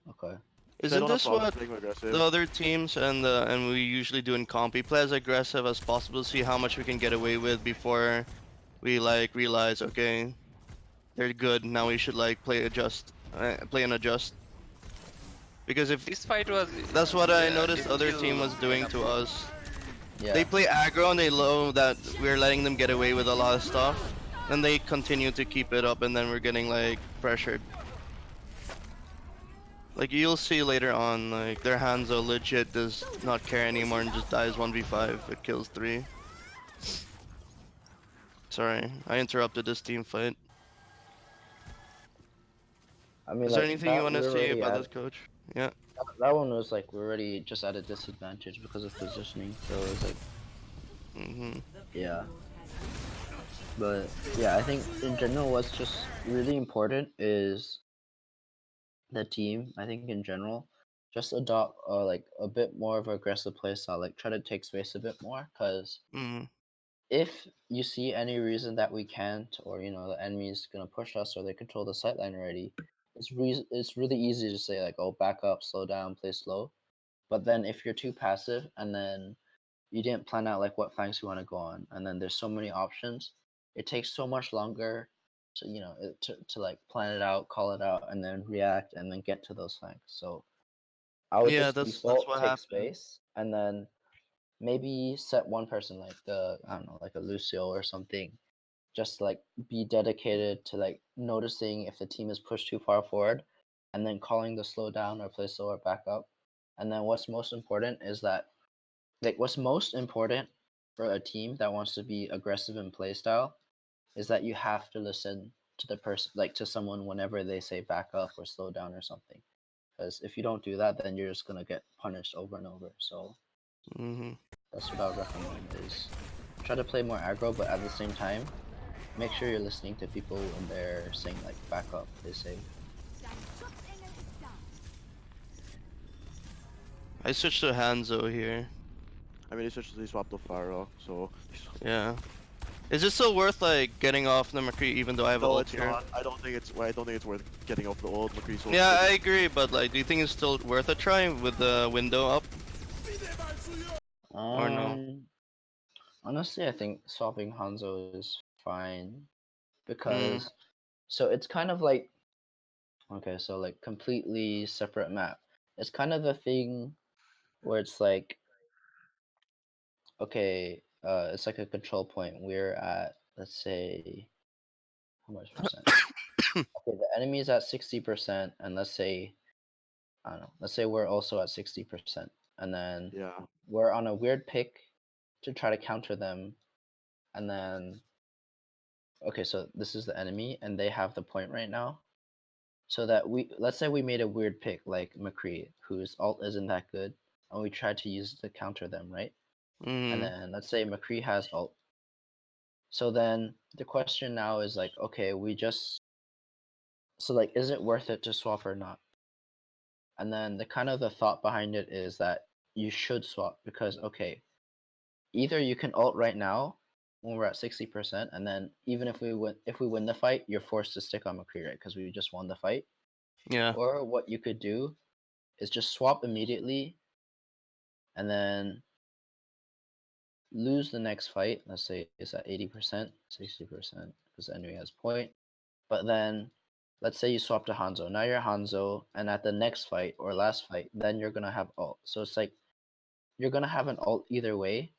Okay. So I Isn't don't have this problems what playing aggressive. the other teams and we usually do in comp? We play as aggressive as possible, see how much we can get away with before we like realize, okay, they're good. Now we should like play and adjust. Because if This fight was. that's what I Yeah, noticed other difficult team was doing enough. to us. Yeah. They play aggro and they know that we're letting them get away with a lot of stuff. Then they continue to keep it up and then we're getting like pressured. Like you'll see later on, like their Hanzo legit does not care anymore and just dies 1v5. It kills 3. Sorry, I interrupted this team fight. I mean, Is there like anything you want to we're say already about at this, coach? Yeah. that one was like we're already just at a disadvantage because of positioning. So it was like, Mm-hmm. yeah. But yeah, I think in general, what's just really important is the team. I think in general, just adopt like a bit more of an aggressive play style. Like try to take space a bit more, because Mm-hmm. if you see any reason that we can't, or the enemy's gonna push us, or they control the sightline already, it's really easy to say like, oh, back up, slow down, play slow. But then if you're too passive and then you didn't plan out like what flanks you want to go on, and then there's so many options, it takes so much longer to to like plan it out, call it out, and then react and then get to those flanks. So I would Yeah, just that's default what take happened. space and then maybe set one person like I don't know, like a Lucio or something, just like be dedicated to like noticing if the team is pushed too far forward and then calling the slow down or play slower back up. And then what's most important is that like what's most important for a team that wants to be aggressive in play style is that you have to listen to the person, like to someone whenever they say back up or slow down or something. Because if you don't do that, then you're just gonna get punished over and over. So Mm-hmm. that's what I would recommend is try to play more aggro, but at the same time, make sure you're listening to people when they're saying like back up. They say, Dein Schutzengel ist da. I switched to Hanzo here. I mean, they swapped to Pharah, so Yeah. Is it still worth like getting off the McCree even though I have no, ult it's here? not. I don't think it's. I don't think it's worth getting off the old McCree. So Yeah, I agree, but like, do you think it's still worth a try with the window up or no? honestly, I think swapping Hanzo is fine Mm. because so it's kind of like, okay, so like completely separate map. It's kind of the thing where it's like, okay, it's like a control point. We're at, let's say, how much percent? Okay, the enemy is at 60%, and let's say, I don't know, let's say we're also at 60%, and then yeah, we're on a weird pick to try to counter them, and then, okay, so this is the enemy, and they have the point right now. So that let's say we made a weird pick like McCree, whose ult isn't that good, and we tried to use it to counter them, right? And Mm. then let's say McCree has ult. So then the question now is like, okay, so like, is it worth it to swap or not? And then the kind of the thought behind it is that you should swap because, okay, either you can ult right now when we're at 60%, and then even if we win the fight, you're forced to stick on McCree, right? Because we just won the fight. Yeah. Or what you could do is just swap immediately, and then lose the next fight. Let's say it's at 80%, 60%, because the enemy has point. But then, let's say you swap to Hanzo. Now you're Hanzo, and at the next fight or last fight, then you're gonna have ult. So it's like you're gonna have an ult either way,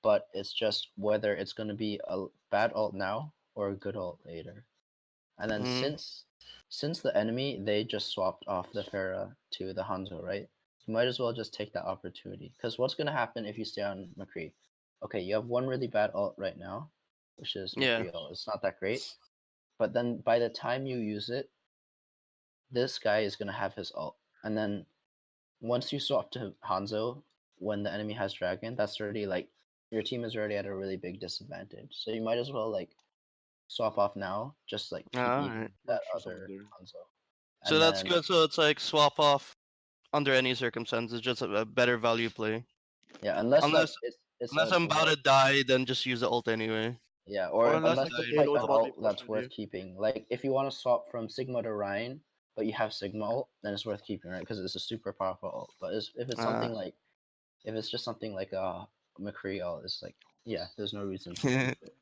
but it's just whether it's gonna be a bad ult now or a good ult later. And then Mhm. since the enemy they just swapped off the Pharah to the Hanzo, right? You might as well just take that opportunity. Because what's gonna happen if you stay on McCree? Okay, you have one really bad ult right now, which is Yeah. McCree ult. It's not that great. But then by the time you use it, this guy is gonna have his ult. And then once you swap to Hanzo when the enemy has dragon, that's already like your team is already at a really big disadvantage. So you might as well like swap off now, just like keep eating Alright. that Virtue other Thunder. Hanzo. So And that's then good. So it's like swap off under any circumstances, just a better value play. yeah, unless like Unless it's unless a I'm about well, to die, then just use the ult anyway. yeah, Or or unless About unless to like the the die, fight payload's just have about to ult. be ult pushed that's with worth you. keeping. Like if you want to swap from Sigma to Ryan, but you have Sigma ult, then it's worth keeping, right? Because it's a super powerful ult. But if it's something Ah. like if it's just something like a McCree ult, it's like yeah, there's no reason to keep it.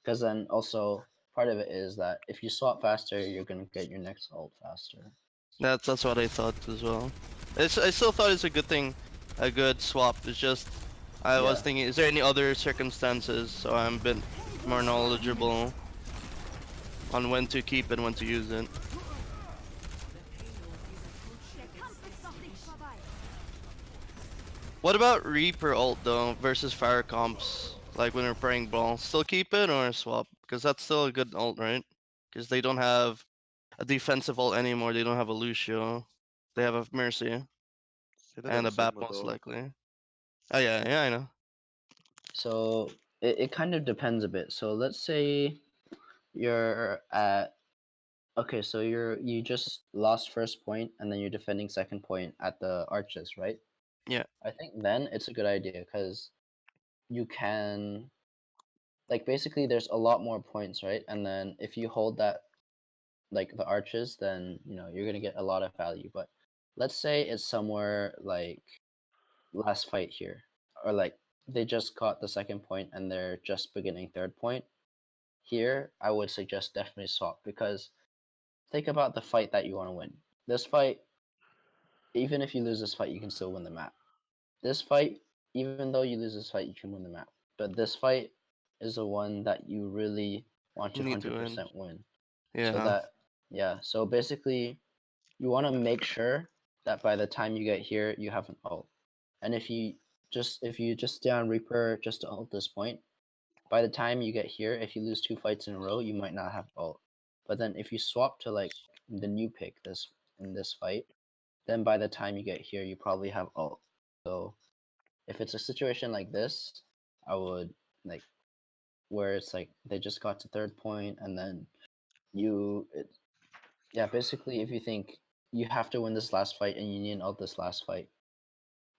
Because then also part of it is that if you swap faster, you're gonna get your next ult faster. That's what I thought as well. I still thought it's a good thing, a good swap. It's just I was Yeah. thinking, is there any other circumstances so I'm a bit more knowledgeable on when to keep and when to use it. Der Kampf ist noch nicht vorbei. What about Reaper ult though versus fire comps? Like when we're playing ball, still keep it or swap? Because that's still a good ult, right? Because they don't have a defensive ult anymore. They don't have a Lucio. They have a Mercy Say that and on a BAP Sigma most though. likely. Oh yeah, I know. So it kind of depends a bit. So let's say you're at okay, so you just lost first point and then you're defending second point at the arches, right? Yeah. I think then it's a good idea because you can like basically there's a lot more points, right? And then if you hold that like the arches, then you know you're gonna get a lot of value. But let's say it's somewhere like last fight here, or like they just got the second point and they're just beginning third point. Here, I would suggest definitely swap because think about the fight that you want to win. This fight, even if you lose this fight, you can still win the map. This fight, even though you lose this fight, you can win the map. But this fight is the one that you really want to Need to win. 100% win. So Yeah. that, yeah, so basically, you want to make sure that by the time you get here, you have an ult. And if you just stay on Reaper just to ult this point, by the time you get here, if you lose 2 fights in a row, you might not have ult. But then if you swap to like the new pick this in this fight, then by the time you get here, you probably have ult. So if it's a situation like this, I would like where it's like they just got to third point and then yeah, basically if you think you have to win this last fight and you need an ult this last fight,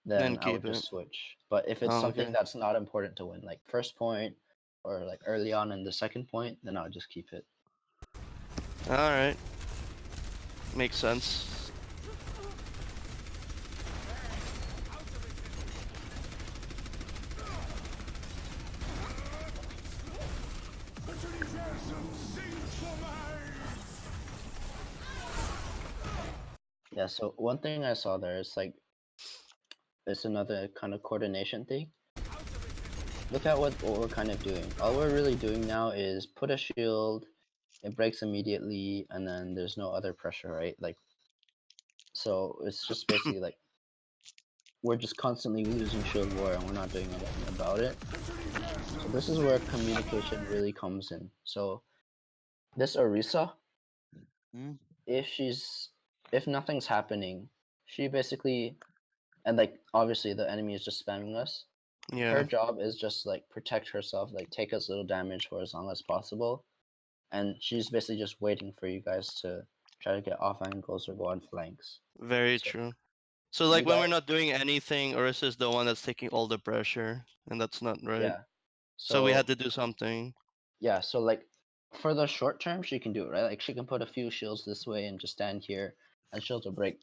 Then then I would keep it. just switch. But if it's Oh, something okay. that's not important to win, like first point or like early on in the second point, then I'll just keep it. Alright. Makes sense. Yeah, so one thing I saw there is like it's another kind of coordination thing. Look at what we're kind of doing. All we're really doing now is put a shield, it breaks immediately, and then there's no other pressure, right? Like, so it's just basically like we're just constantly losing shield war and we're not doing anything about it. So this is where communication really comes in. So this Orisa, Mm. if nothing's happening, she basically and like obviously the enemy is just spamming us. Her Yeah. job is just like protect herself, like take as little damage for as long as possible, and she's basically just waiting for you guys to try to get off angles or go on flanks. Very So true. So You like when we're guys- not doing anything, Orisa's the one that's taking all the pressure, and that's not right. Yeah. So we had to do something. Yeah, so like for the short term, she can do it, right? Like she can put a few shields this way and just stand here, and shields will break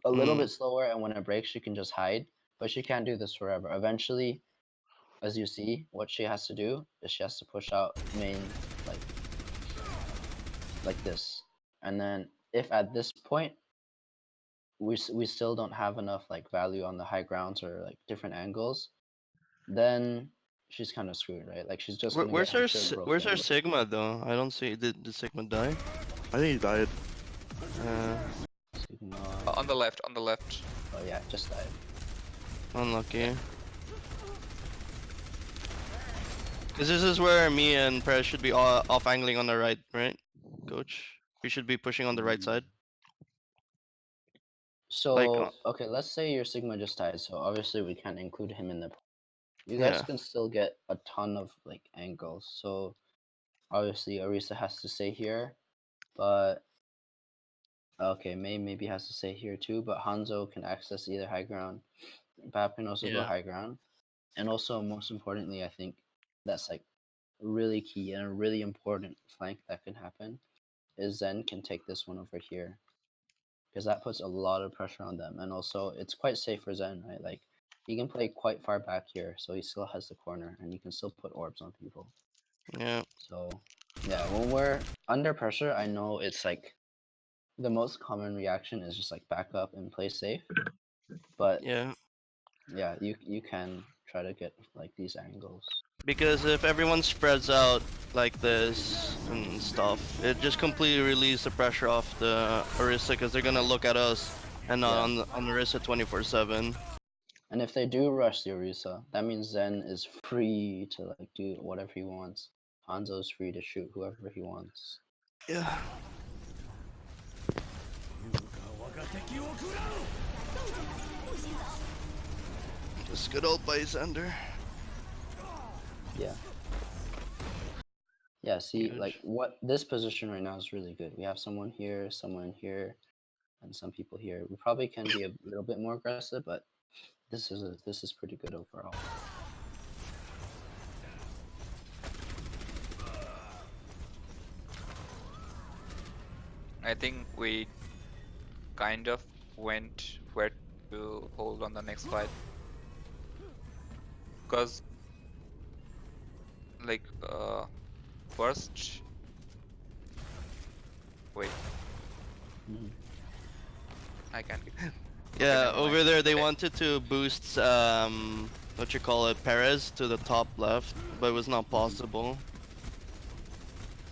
a little Mm. bit slower. And when it breaks, she can just hide. But she can't do this forever. Eventually, as you see, what she has to do is she has to push out main like this, and then if at this point we still don't have enough like value on the high grounds or like different angles, then she's kind of screwed, right? Like she's just gonna Where's get her our shield where's our broken. Sigma though? I don't see. Did Sigma die? I think he died. Sigma. On the left, on the left. Oh yeah, just died. Unlucky. Because this is where me and Perez should be off angling on the right, right, Coach? We should be pushing on the right side. So okay, let's say your Sigma just died. So obviously we can't include him in the. You guys Yeah. can still get a ton of like angles. So obviously Orisa has to stay here, but okay, May maybe has to stay here too. But Hanzo can access either high ground. Bap can also go Yeah. high ground, and also most importantly, I think that's like really key and a really important flank that can happen is Zen can take this one over here, because that puts a lot of pressure on them, and also it's quite safe for Zen, right? Like he can play quite far back here, so he still has the corner, and you can still put orbs on people. Yeah. So yeah, when we're under pressure, I know it's like the most common reaction is just like back up and play safe, but Yeah. yeah, you can try to get like these angles. Because if everyone spreads out like this and stuff, it just completely relieves the pressure off the Orisa because they're gonna look at us and not Yeah. on Orisa 24/7. And if they do rush the Orisa, that means Zen is free to like do whatever he wants. Hanzo's free to shoot whoever he wants. Yeah. Just good old Lysander. Yeah. Yeah, see, Good. like what this position right now is really good. We have someone here, and some people here. We probably can be a little bit more aggressive, but this is pretty good overall. I think we kind of went where to hold on the next fight. Cause like first wait. Mhm. I can't get Yeah, never over mind. there they Okay. wanted to boost what you call it, Perez to the top left, but it was not possible.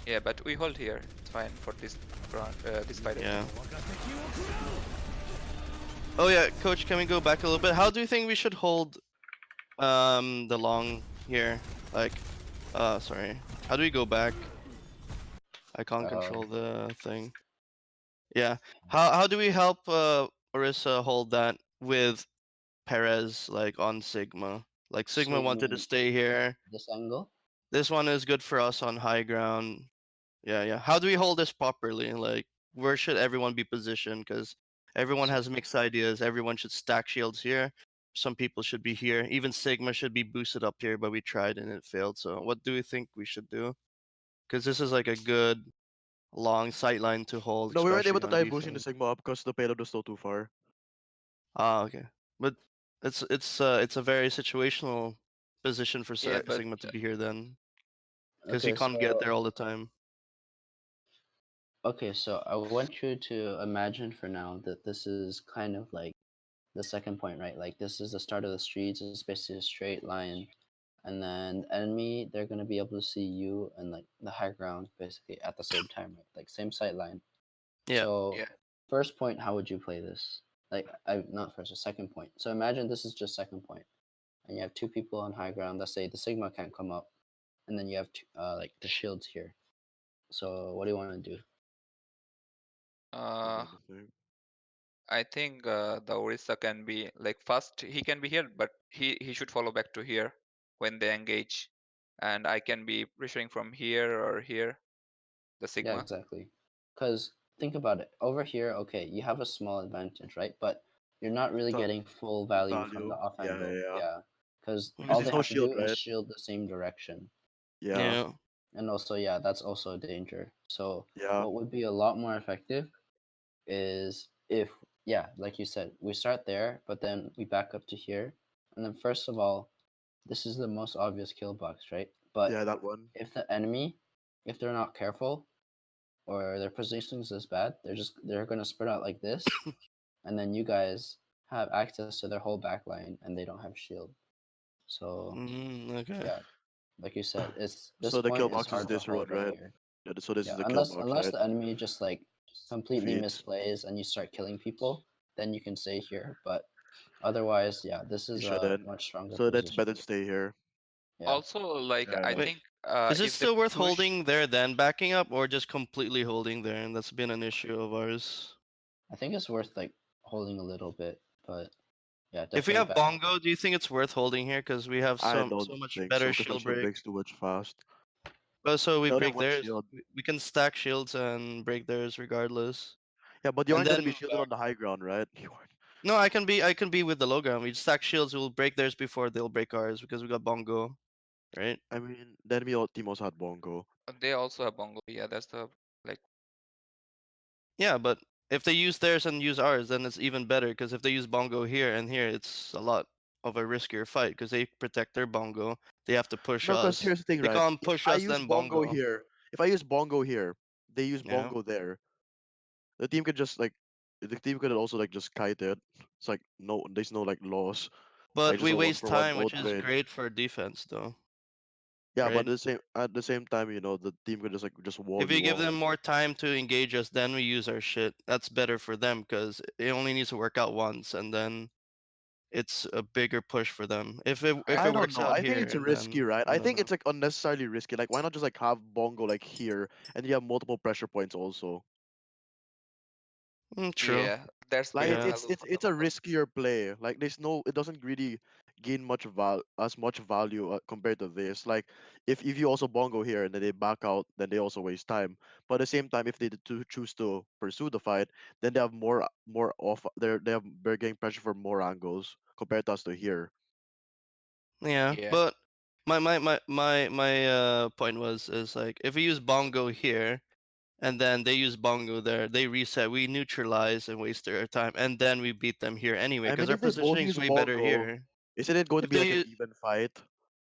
Yeah, but we hold here. It's fine for this round, this fight. I think. Yeah. Oh yeah, Coach, can we go back a little bit? How do you think we should hold the long here? Like, sorry. How do we go back? I can't control the thing. Yeah. How do we help Orisa hold that with Perez like on Sigma? Like So Sigma you wanted to mean stay here. this angle? This one is good for us on high ground. Yeah, yeah. How do we hold this properly? Like, where should everyone be positioned? Because everyone has mixed ideas. Everyone should stack shields here. Some people should be here. Even Sigma should be boosted up here, but we tried and it failed. So, what do you think we should do? Because this is like a good long sight line to hold, No, we weren't able especially to on dive boosting the defense. Sigma up because the payload was still too far. Ah, okay. But it's a very situational position for Yeah, but Sigma to be here then, because he Okay, can't get there all the time. so I want you to imagine for now that this is kind of like the second point, right? Like this is the start of the streets. It's basically a straight line, and then the enemy they're gonna be able to see you and like the high ground basically at the same time, right? Like same sight line. Yeah. So yeah, first point, how would you play this? Like I not first, a second point. So imagine this is just second point, and you have two people on high ground. Let's say the Sigma can't come up, and then you have like the shields here. So what do you want to do? uh, I think the Orisa can be like first he can be here, but he should follow back to here when they engage, and I can be pressuring from here or here, the Yeah, Sigma. exactly. Because think about it. Over here, okay, you have a small advantage, right? But you're not really So- getting full value from the value. off Yeah, angle. yeah. Yeah, because Mm. all there's they no have to do shield, is right? shield the same direction. Yeah, Yeah. And also, yeah, that's also a danger. So yeah. what would be a lot more effective is if, yeah, like you said, we start there, but then we back up to here. And then first of all, this is the most obvious kill box, right? But Yeah, that one. if the enemy, if they're not careful or their positioning is this bad, they're gonna spread out like this, and then you guys have access to their whole back line and they don't have shield. So Okay. yeah, like you said, it's this So the kill point is box is hard to this road, hold right right? here. Yeah, so this Yeah, is the kill unless box, unless right? the enemy just like completely Feeds. misplays and you start killing people, then you can stay here. But otherwise, yeah, this You is a shouldn't. much stronger So that's position. better to stay here. Yeah, Also, like Yeah, I yeah. Wait, think is it if they still worth push, holding there then backing up, or just completely holding there? And that's been an issue of ours. I think it's worth like holding a little bit, but yeah, If we definitely have back. Bongo, do you think it's worth holding here? Because we have I so don't much think so, better because our shield shield break. breaks too much fast. But so we They only have break one theirs. shield. We can stack shields and break theirs regardless. Yeah, but you And aren't gonna then be move shielded back. on the high ground, right? You aren't. No, I can be with the low ground. We stack shields. We'll break theirs before they'll break ours because we got Bongo, right? I mean, the enemy team also had Bongo. they also have Bongo. Yeah, that's the like. Yeah, but if they use theirs and use ours, then it's even better. Because if they use Bongo here and here, it's a lot of a riskier fight. Because they protect their Bongo, they have to push No, because us. here's the thing, They right? can't If push I us use then Bongo Bongo. here, if I use Bongo here, they use Yeah, Bongo there. The team could just like, the team could also like just kite it. It's like no, there's no like loss. Like but just we a one waste for one time, which both is way. great for defense, though, Yeah, but right? at the same time, the team could just like just wall If we you give off. them more time to engage us, then we use our shit. That's better for them because it only needs to work out once, and then it's a bigger push for them. If I it don't works know. out I think here, it's and risky, then right? I I don't think know. it's like unnecessarily risky. Like, why not just like have Bongo like here, and you have multiple pressure points also. True. Yeah, that's Like great Yeah. value it's for the it's a Bongo. riskier play. Like it doesn't really gain much value compared to this. Like if you also Bongo here and then they back out, then they also waste time. But at the same time, if they choose to pursue the fight, then they have more off. They're getting pressure from more angles compared to us to here. Yeah, Yeah, but my point was is like if we use Bongo here and then they use Bongo there, they reset, we neutralize and waste their time, and then we beat them here anyway I because mean, our if they both positioning is use way better Bongo, here. isn't it going to If be they like an u- even fight?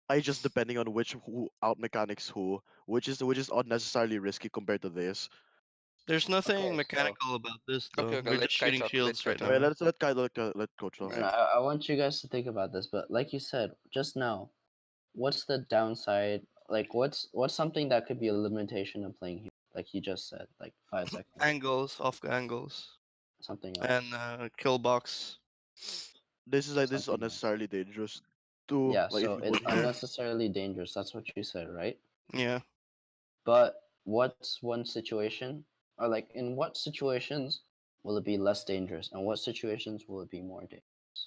I just depending on who out mechanics who, which is unnecessarily risky compared to this. there's nothing Okay, so mechanical about this okay, though. okay. We're Let just Kai shooting talk. Let shields Kai right talk. Wait, now. let Coach talk. and Right. I want you guys to think about this, but like you said just now, what's the downside? Like, what's something that could be a limitation of playing here? Like he just said, like 5 seconds, Angles, off angles, something and else, kill box. This is something else. unnecessarily dangerous. Too Yeah, like if so you it's win here, unnecessarily dangerous. That's what you said, right? Yeah. But what's one situation, or like in what situations will it be less dangerous, and what situations will it be more dangerous?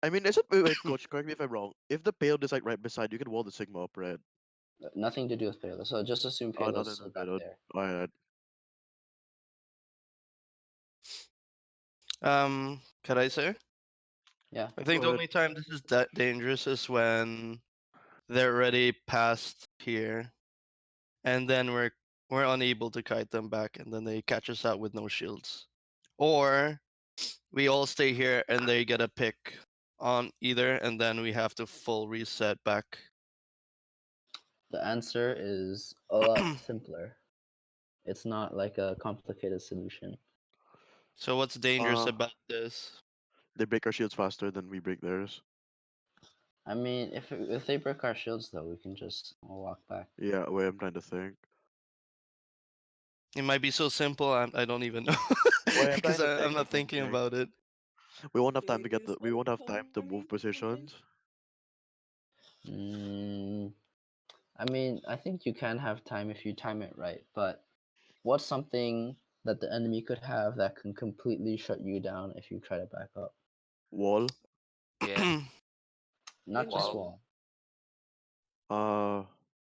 I mean, is it wait, Coach? Correct me if I'm wrong. If the payload is like right beside, you can wall the Sigma up, right? Nothing to do with payload. So just assume Oh, payload's nothing to still back payload. there. Alright. Could I say? Yeah. I think Go the ahead. only time this is that dangerous is when they're already past here, and then we're unable to kite them back, and then they catch us out with no shields, or we all stay here and they get a pick on either, and then we have to full reset back. The answer is a lot simpler. It's not like a complicated solution. So what's dangerous Uh, about this? they break our shields faster than we break theirs. I mean, if they break our shields though, we can just walk back. Yeah, wait, I'm trying to think. It might be so simple. I don't even know Wait, I'm because trying to I'm think. not thinking about it. We won't have time to move positions. Mm, I mean, I think you can have time if you time it right, but what's something that the enemy could have that can completely shut you down if you try to back up? Wall. Yeah. Not just Wow. wall. Uh,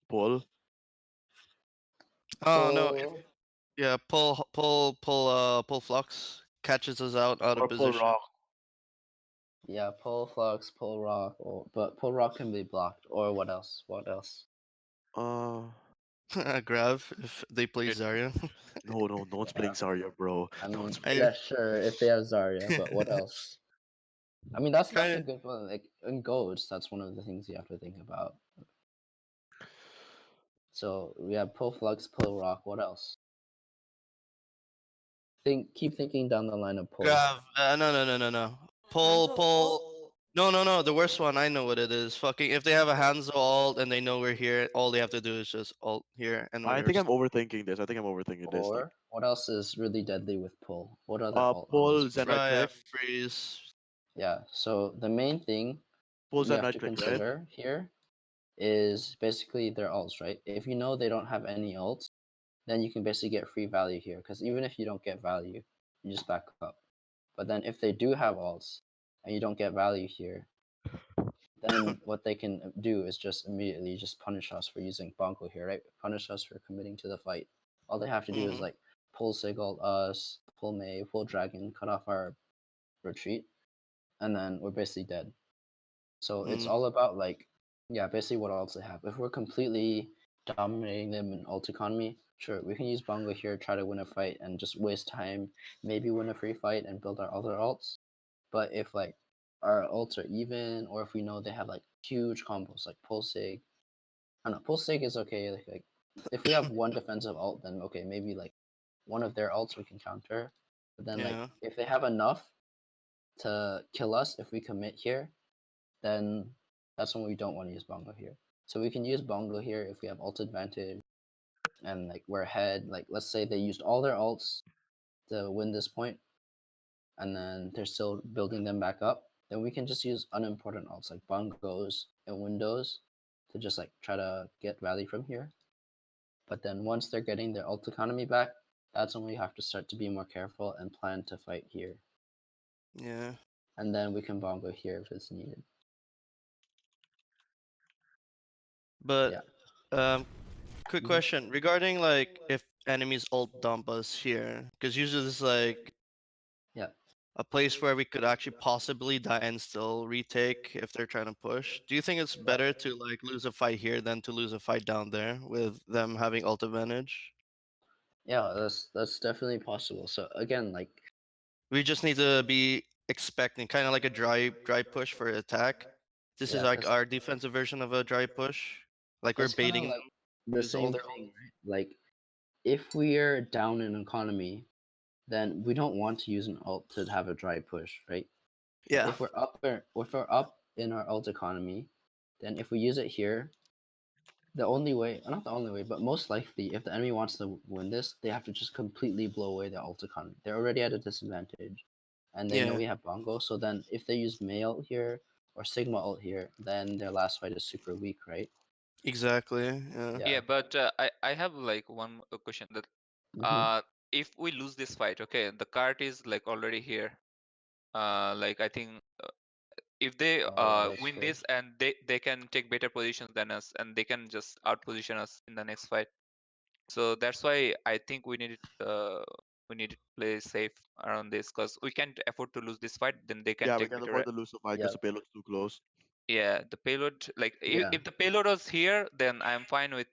pull. Oh no! Pull. Yeah, pull flux. catches us out of Or pull position. rock. Yeah, pull flux, pull rock, but pull rock can be blocked. Or what else? What else? Grav if they play It- Zarya. No one's playing Zarya, bro. I No mean, one's I- yeah, sure, if they have Zarya, but what else? I mean, that's a Kinda- good one. Like in Goats, that's one of the things you have to think about. So we have pull flux, pull rock. What else? Keep thinking down the line of pull. Grav. No. Pull. No. The worst one, I know what it is. Fucking, if they have a Hanzo ult and they know we're here, all they have to do is just ult here and I we're. think I'm overthinking this. Like, Or what else is really deadly with pull? What other ult pull else? Zen right Yeah, click. freeze. Yeah. So the main thing Pull we Zen have right to click, right? consider here is basically their ults, right? If you know they don't have any ults, then you can basically get free value here. Because even if you don't get value, you just back up. But then if they do have ults and you don't get value here, then what they can do is just immediately just punish us for using Bongo here, right? Punish us for committing to the fight. All they have to do is Mhm. like pull Sigil us, pull May, pull Dragon, cut off our retreat, and then we're basically dead. So it's Mm. all about like, yeah, basically what else they have. If we're completely dominating them in ult economy, sure, we can use Bongo here, try to win a fight and just waste time, maybe win a free fight and build our other ults. But if like our ults are even, or if we know they have like huge combos like Pulsig, I don't know, Pulsig is okay. Like if we have one defensive ult, then okay, maybe like one of their ults we can counter. But then like Yeah. if they have enough to kill us if we commit here, then that's when we don't want to use Bongo here. So we can use Bongo here if we have ult advantage and like we're ahead. Like let's say they used all their ults to win this point, and then they're still building them back up. Then we can just use unimportant ults like Bongos and Windows to just like try to get value from here. But then once they're getting their ult economy back, that's when we have to start to be more careful and plan to fight here. Yeah. And then we can Bongo here if it's needed. But Yeah. quick Mhm. question regarding like if enemies ult dump us here, because usually this is like Yeah. a place where we could actually possibly die and still retake if they're trying to push. Do you think it's better to like lose a fight here than to lose a fight down there with them having ult advantage? Yeah, that's definitely possible. So again, like We just need to be expecting kind of like a dry push for attack. This is yeah, like our defensive version of a dry push. Like we're that's kind of baiting them. like the Use all same their thing, right? Like if we're down in economy, then we don't want to use an ult to have a dry push, right? But Yeah. if we're up in our ult economy, then if we use it here, the only way, not the only way, but most likely, if the enemy wants to win this, they have to just completely blow away the ult economy. They're already at a disadvantage, and they know Yeah. we have Bongo. So then, if they use May ult here or Sigma ult here, then their last fight is super weak, right? Exactly. Yeah. Yeah, but I have like one question that Hmm. if we lose this fight, okay, the cart is like already here. Like I think if they Oh yeah, that's win true. this and they can take better positions than us and they can just outposition us in the next fight. So that's why I think we need to play safe around this because we can't afford to lose this fight. Then they can Yeah, we take can better. afford to lose the fight Yeah, because the payload's too close. Yeah, the payload. Like yeah, if the payload was here, then I'm fine with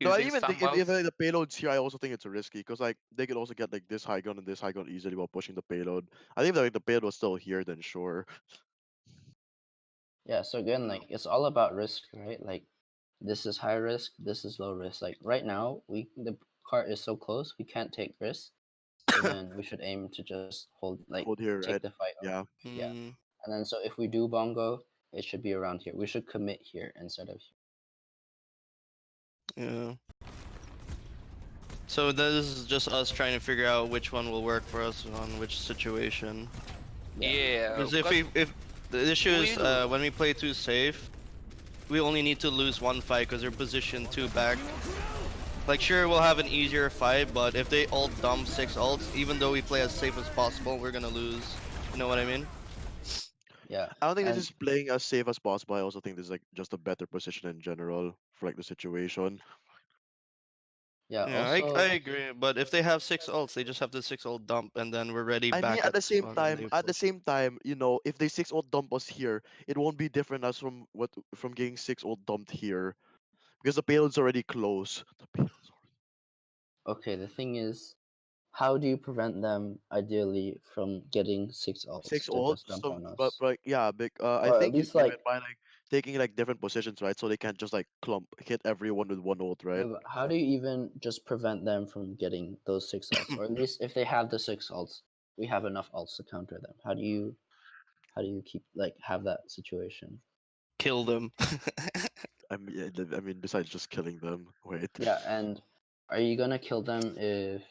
No, I using even think some if else. the payload's here, I also think it's risky because like they could also get like this high gun and this high gun easily while pushing the payload. I think that like, the payload was still here, then sure. yeah. So again, like it's all about risk, right? Like this is high risk, this is low risk. Like right now, the cart is so close, we can't take risks. So then we should aim to just hold, like Hold here, take right? the fight on. Yeah. Yeah. Mm, And then so if we do Bongo, it should be around here. We should commit here instead of here. yeah. So this is just us trying to figure out which one will work for us on which situation. Yeah, Because if the issue is we'll- when we play too safe, we only need to lose one fight because they're positioned too back. Like sure we'll have an easier fight, but if they ult dump 6 ults, even though we play as safe as possible, we're gonna lose. You know what I mean? Yeah. I don't think And this is playing as safe as possible. I also think this is like just a better position in general for like the situation. Yeah. Yeah, Also, I agree. But if they have 6 ults, they just have the 6 ult dump, and then we're ready I mean, back at at the the same spawn when time, they at the push. same time, you know, if they 6 ult dump us here, it won't be different as from getting 6 ult dumped here because the payload's already close. The payload's okay. The thing is, how do you prevent them ideally from getting 6 ults six to ults. just dump So, on but us, yeah, I or at think you least do it like, by like taking like different positions, right? So they can't just like clump hit everyone with one ult, yeah, right? but how do you even just prevent them from getting those 6 ults, or at least if they have the 6 ults, we have enough ults to counter them. How do you keep like have that situation? Kill them. I mean, besides just killing them, wait. Yeah, and are you gonna kill them if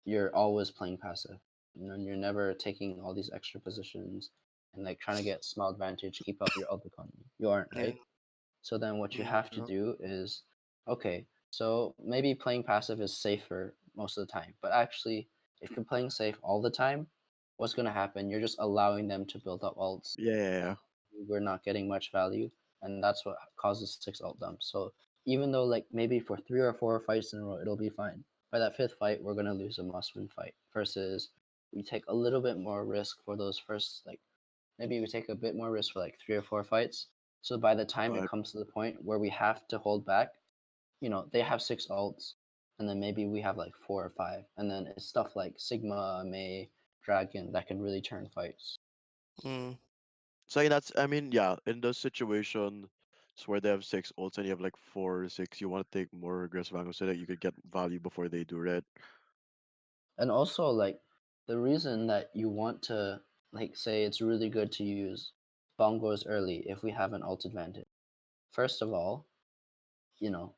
you're always playing passive? You know, and you're never taking all these extra positions and like trying to get small advantage, keep up your ult economy. You aren't, Yeah. right? So then what you Mm, have to No. do is, okay, so maybe playing passive is safer most of the time, but actually, if you're playing safe all the time, what's gonna happen? You're just allowing them to build up ults, Yeah. and we're not getting much value, and that's what causes 6 ult dumps. So even though like maybe for 3 or 4 fights in a row it'll be fine, by that fifth fight we're gonna lose a must-win fight. Versus we take a little bit more risk for those first like maybe we take a bit more risk for like 3 or 4 fights. So by the time it But comes to the point where we have to hold back, you know, they have 6 ults, and then maybe we have like 4 or 5, and then it's stuff like Sigma, Mei, Dragon that can really turn fights. mm. so yeah, that's I mean, yeah, in those situations where they have 6 ults and you have like 4 or 6, you want to take more aggressive angles so that you could get value before they do, right? And also like the reason that you want to like say it's really good to use bongos early if we have an ult advantage. First of all, you know,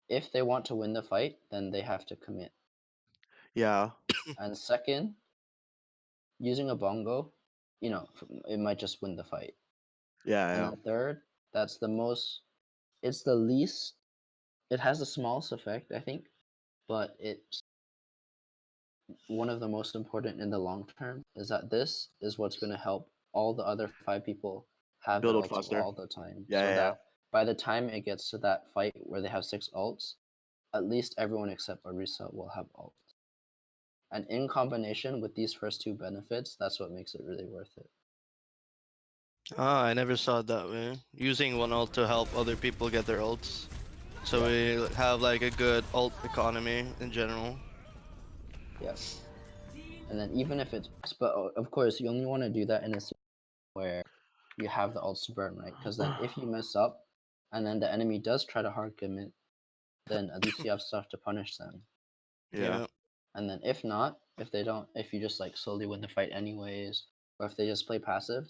if they want to win the fight, then they have to commit. Yeah. And second, using a bongo, you know, it might just win the fight. Yeah, And yeah. the third, that's the most, it's the least, it has the smallest effect, I think, but it's one of the most important in the long term is that this is what's going to help all the other 5 people have their Build out ults faster. all the time. Yeah, So yeah, yeah. that by the time it gets to that fight where they have 6 ults, at least everyone except Orisa will have ult. And in combination with these first two benefits, that's what makes it really worth it. Ah, I never saw it that way. Using one ult to help other people get their ults. So we have like a good ult economy in general. Yes. And then even if it's, but of course you only want to do that in a situation where you have the ults to burn, right? Because then if you mess up, and then the enemy does try to hard commit, then at least you have stuff to punish them. Yeah. And then if not, if they don't, if you just like slowly win the fight anyways, or if they just play passive,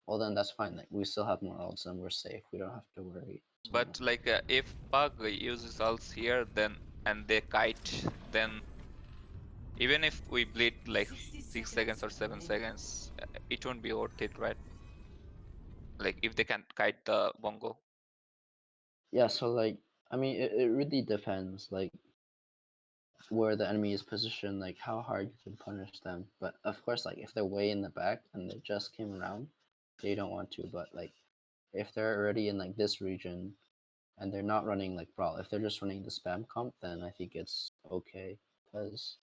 well then that's fine. Like we still have more ults and we're safe. We don't have to worry. So, But like if Pug uses ults here, then and they kite, then even if we bleed like 6 seconds or 7 seconds, it won't be worth it, right? Like if they can kite the bongo. yeah, so like I mean it really depends like where the enemy is positioned, like how hard you can punish them. But of course like if they're way in the back and they just came around, they don't want to. But like if they're already in like this region and they're not running like Brawl, if they're just running the spam comp, then I think it's okay. Because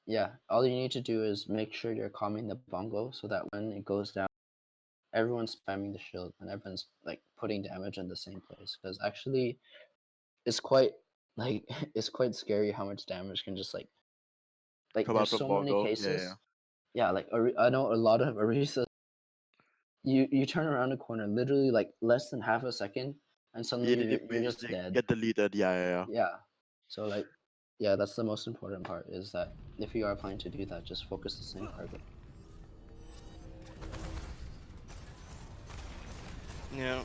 yeah, all you need to do is make sure you're calming the bongo so that when it goes down, everyone's spamming the shield and everyone's like putting damage in the same place. Because actually, it's quite like it's quite scary how much damage can just like Come out there's from so many Bongo. Yeah, cases. yeah. Yeah, like I know a lot of Orisa. You turn around a corner literally like less than half a second, and suddenly you're just They dead. get deleted. Yeah, yeah, yeah. Yeah. So like, yeah, that's the most important part is that if you are planning to do that, just focus the same target. Yeah.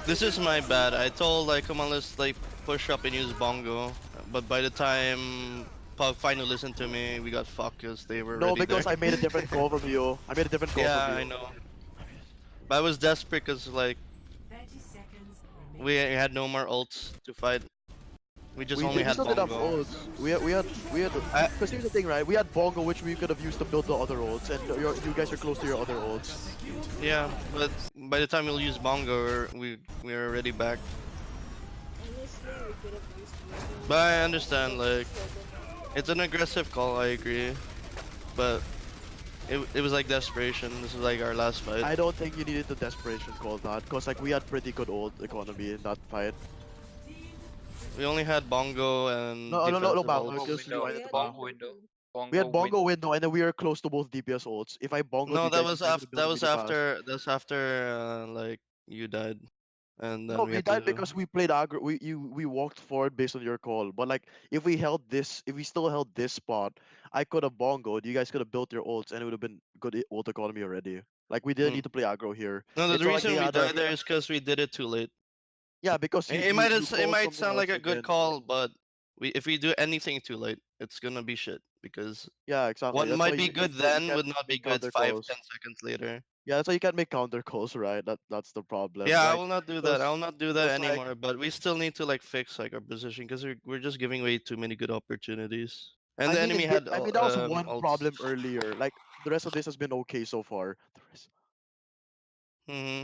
This is my bad. I told like, come on, let's like push up and use bongo. But by the time Pug finally listened to me, we got fucked because they were No, already because there. I made a different call from you. I made a different call Yeah, from you. I know. But I was desperate because like 30 seconds remaining. we had no more ults to fight. We just only We had still did have bongo. ults. We had. Because here's the thing, right? We had Bongo, which we could have used to build the other ults, and you guys are close to your other ults. Yeah, but by the time we'll use bongo, we're already back. Honestly, we could have used But I understand, like, it's an aggressive call, I agree. But it was like desperation. This is like our last fight. I don't think you needed the desperation call that, cause like we had pretty good old economy in that fight. We only had bongo and No, defensive Bongo, ults. just Window, rewind it to bongo now. window, We had bongo Bongo window. window, and then we were close to both DPS ults. If I bongoed No, you guys would have built that it was really fast. after like you died, and then No, we we had died to. because we played aggro. We walked forward based on your call. But like, if we still held this spot, I could have bongoed. You guys could have built your ults, and it would have been good ult economy already. Like we didn't Mm. need to play aggro here. No, the It's not like they reason we had a died there is because we did it too late. yeah, because you It called might something sound else like a good again. call, but if we do anything too late, it's gonna be shit because Yeah, exactly. what That's why might be good you then can't would not be make good counter 5, calls. 10 seconds later. Yeah, that's why you can't make counter calls, right? That's the problem. Yeah, I Like, will not do that. I cause, will not do that 'cause, like anymore. But we still need to like fix like our position because we're just giving away too many good opportunities. And I the mean, enemy had I mean that was one ults. problem earlier. Like the rest of this has been okay so far. The rest- Hmm.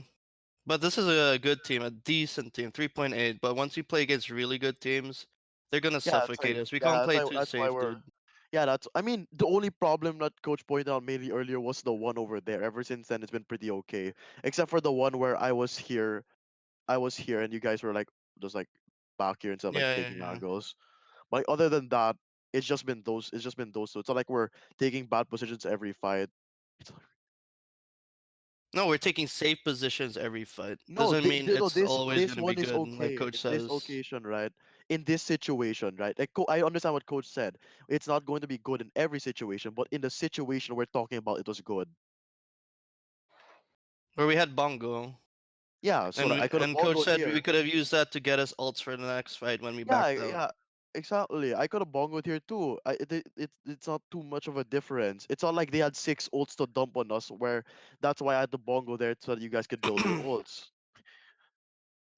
But this is a good team, a decent team, 3.8. But once you play against really good teams, they're gonna Yeah, it's suffocate like us. We yeah, can't play too that's why safe, we're dude. yeah, that's I mean the only problem that coach pointed out mainly earlier was the one over there. Ever since then it's been pretty okay. Except for the one where I was here and you guys were like just like back here instead of like Yeah, yeah, taking yeah. angles. But other than that, it's just been those two. It's not like we're taking bad positions every fight. It's like, No, we're taking safe positions every fight. no, Doesn't mean no, it's always this gonna be one is good, like okay coach in this says. occasion, right? In this situation, right? Like I understand what coach said. It's not going to be good in every situation, but in the situation we're talking about, it was good. Where we had bongo. Yeah, so like, I could have And coach bongoed said we here. could have used that to get us ults for the next fight when we Yeah, backed out. yeah, exactly. I could have bongoed here too. It's not too much of a difference. It's not like they had 6 ults to dump on us, where that's why I had to bongo there so that you guys could build your ults.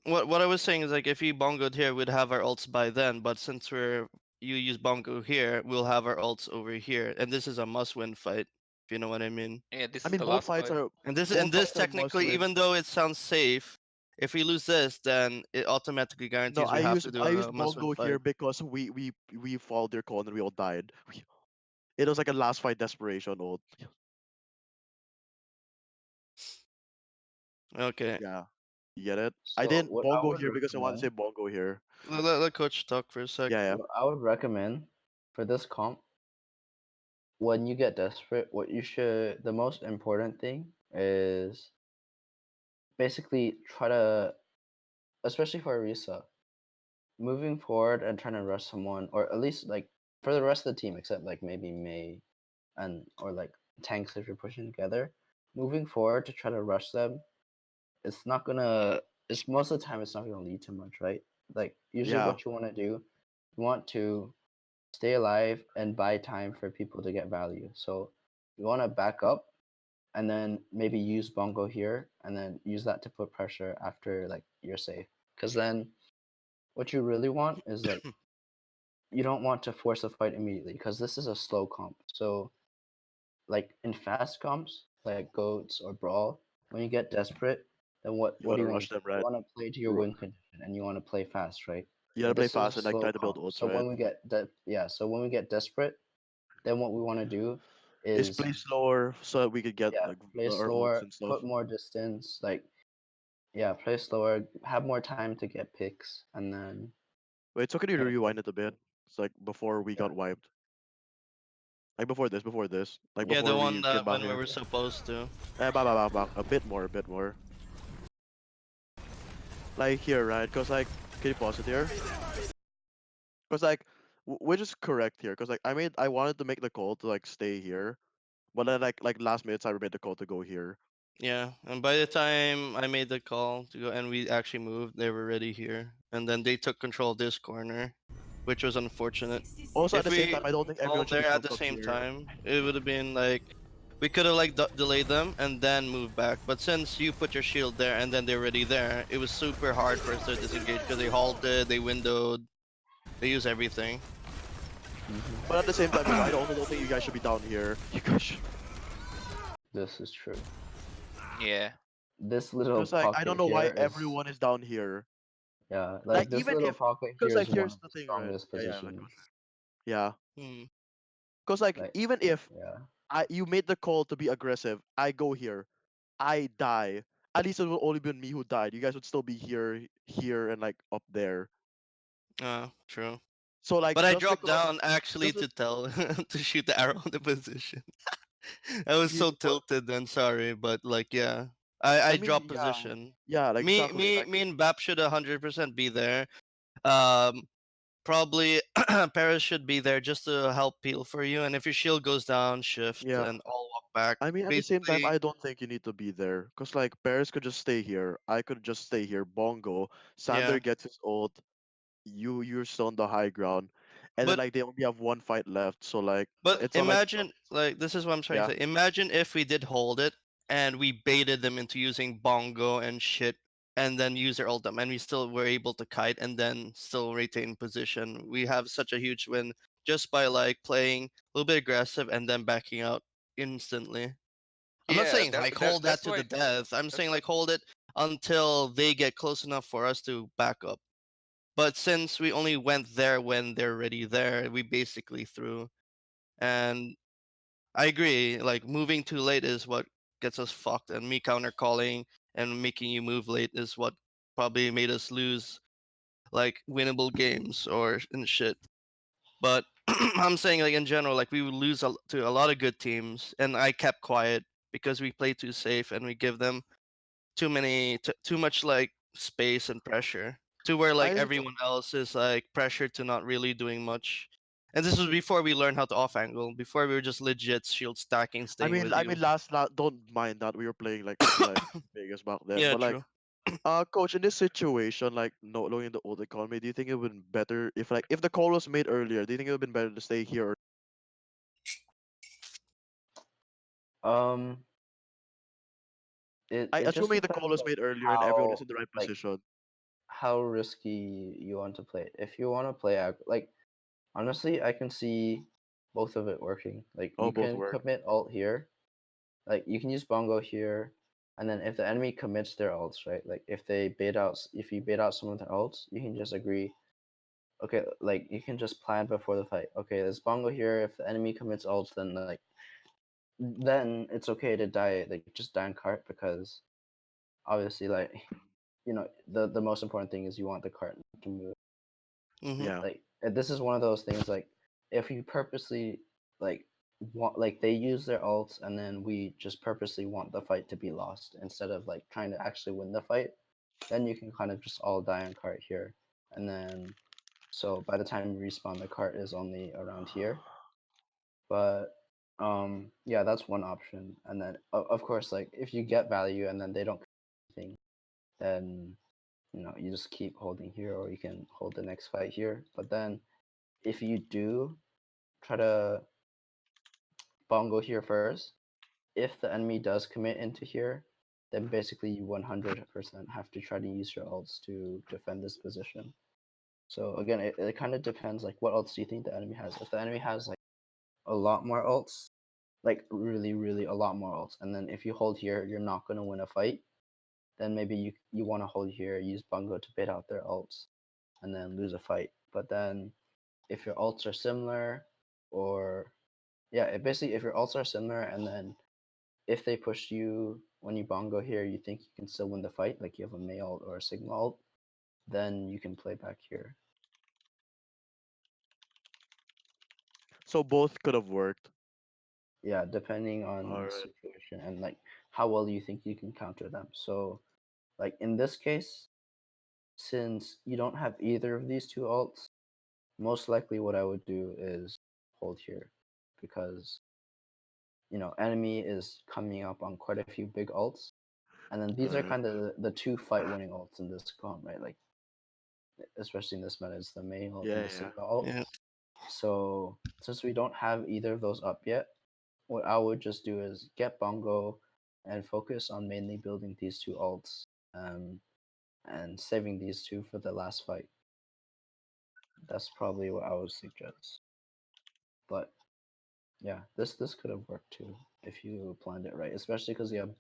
What I was saying is like if we bongoed here, we'd have our ults by then. But since you use bongo here, we'll have our ults over here, and this is a must-win fight. If you know what I mean. Yeah, this I is mean, the last fight. both And this fights are must technically, win. even though it sounds safe, if we lose this, then it automatically No, guarantees we have to do I a used must-win bongo here fight. because we followed their call and we all died. It was like a last fight desperation ult. Okay, Yeah, you get it. I So didn't what I bongo would here because I wanted to say recommend, bongo here. let coach talk for a sec. Yeah, yeah. what I would recommend for this comp, when you get desperate, the most important thing is basically try to, especially for Arisa, moving forward and trying to rush someone, or at least like for the rest of the team, except like maybe May and or like tanks if you're pushing together, moving forward to try to rush them, it's not gonna. It's most of the time it's not gonna lead to much, right? Like usually, Yeah. what you want to do, you want to stay alive and buy time for people to get value. So you want to back up and then maybe use bongo here and then use that to put pressure after like you're safe. Because then what you really want is like you don't want to force a fight immediately because this is a slow comp. So like in fast comps like goats or brawl, when you get desperate, then You what do wanna you want rush to do? them, You right? want to play to your Ru- win condition and you want to play fast, right? You gotta But play this is a fast and like slow try to build comp. ults, So right? when we get so when we get desperate, then what we want to do Is is play slower so that we could get yeah, like play our ults slower, and stuff. put more distance, like yeah, play slower, have more time to get picks, and then Wait, so can you yeah, rewind it a bit? It's like before we yeah. got wiped. Like before this. Like Yeah, the before one we came that back when we here. were supposed to. Back. A bit more, a bit more. Like here, right? Cause like, can you pause it here? Cause like, which is correct here? Cause like, I wanted to make the call to like stay here, but then like last minute, I made the call to go here. Yeah, and by the time I made the call to go and we actually moved, they were already here. And then they took control of this corner, which was unfortunate. 60 Also, at If the same seconds. time, we I don't think all everyone should be there at clumped the up same here. time, it would have been like we could have like delayed them and then moved back. But since you put your shield there and then they're already there, it was super hard for us to disengage because they halted, they windowed, they used everything. But at the same time, I also don't think you guys should be down here. You guys should. This is true. Yeah. This little Cause like, I pocket don't know why here is everyone is down here. Yeah, Like like this even little if, pocket because here like is one here's of the the thing, right? strongest Yeah, yeah, go positions. ahead. Yeah, Hmm. because like Like, even if yeah, you made the call to be aggressive, I go here, I die. At least it will only be me who died. You guys would still be here, and like up there. True. So like But I just dropped because, down actually just to tell to shoot the arrow in the position. I was yeah, so but tilted then, sorry, but like yeah. I I mean, dropped yeah, position. yeah, like Me exactly, me like me and Bap should 100% be there. Um Probably Paris should be there just to help peel for you, and if your shield goes down, shift yeah. and all walk back. I mean, at the same time, Basically, I don't think you need to be there. Cause like Paris could just stay here. I could just stay here. Bongo. yeah. Sander gets his ult. You're still on the high ground, and then But like they only have one fight left. So like But it's not like imagine, like, this is what I'm trying yeah, to say. Imagine if we did hold it and we baited them into using bongo and shit, and then use their ultimate, and we still were able to kite and then still retain position. We have such a huge win just by like playing a little bit aggressive and then backing out instantly. I'm not Yeah, saying like hold that that's to the why death. I'm that's saying why like hold it until they get close enough for us to back up. But since we only went there when they're already there, we basically threw. And I agree. Like moving too late is what gets us fucked, and me counter calling and making you move late is what probably made us lose like winnable games or and shit. But I'm saying like in general, like we would lose to a lot of good teams, and I kept quiet because we play too safe and we give them too much like space and pressure to where like I think everyone else is like pressured to not really doing much. And this was before we learned how to off angle. Before we were just legit shield stacking, staying with I you. mean last don't mind that we were playing like Vegas back then, Yeah, but like true. coach, in this situation, like no knowing the old economy, do you think it would have been better if like if the call was made earlier? Do you think it would have been better to stay here? Or um, I it just assuming the call depends was on made earlier and everyone is how in the right like position. how risky you want to play it. If you want to play like honestly, I can see both of it working. Like Oh, you both can work. commit ult here, like you can use bongo here, and then if the enemy commits their ults, right? Like if they bait out, if you bait out some of their ults, you can just agree. Okay, like you can just plan before the fight. Okay, there's bongo here. If the enemy commits ults, then it's okay to die. Like just die in cart because obviously like the most important thing is you want the cart to move. Mhm. Yeah. Like this is one of those things like if you purposely like want like they use their ults and then we just purposely want the fight to be lost instead of like trying to actually win the fight, then you can kind of just all die on cart here, and then so by the time you respawn the cart is only around here. But yeah, that's one option. And then of course like if you get value and then they don't anything, then you just keep holding here, or you can hold the next fight here. But then if you do try to bongo here first, if the enemy does commit into here, then basically you 100% have to try to use your ults to defend this position. So again, it kind of depends like what ults do you think the enemy has. If the enemy has like a lot more ults, like really really a lot more ults, and then if you hold here you're not going to win a fight, then maybe you want to hold here, use bongo to bait out their ults and then lose a fight. But then if your ults are similar, or yeah, basically if your ults are similar, and then if they push you when you bongo here, you think you can still win the fight, like you have a Mei ult or a Sigma ult, then you can play back here. So both could have worked. Yeah, depending on All the right. situation and like how well you think you can counter them. So like in this case, since you don't have either of these two ults, most likely what I would do is hold here, because enemy is coming up on quite a few big ults, and then these are Right. kind of the two fight winning ults in this comp, right? Like especially in this meta, it's the Mei ult and Yeah, the yeah. Sigma ult. Yeah. So since we don't have either of those up yet, what I would just do is get bongo and focus on mainly building these two ults, um, and saving these two for the last fight. That's probably what I would suggest. But yeah, this could have worked too if you planned it right, especially because you have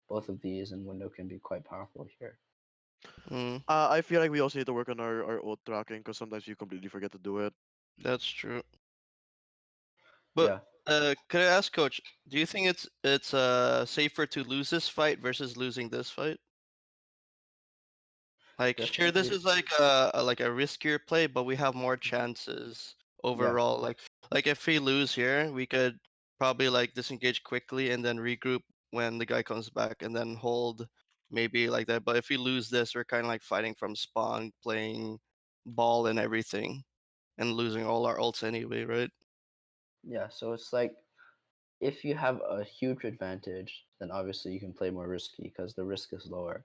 both of these, and window can be quite powerful here. Mm, I feel like we also need to work on our ult tracking because sometimes you completely forget to do it. that's true. But Yeah. could I ask, Coach? Do you think it's safer to lose this fight versus losing this fight? Like, sure, this Definitely. is like a riskier play, but we have more chances Yeah. overall. Like if we lose here, we could probably like disengage quickly and then regroup when the guy comes back, and then hold maybe like that. But if we lose this, we're kind of like fighting from spawn, playing ball and everything, and losing all our ults anyway, right? Yeah. So it's like if you have a huge advantage, then obviously you can play more risky because the risk is lower.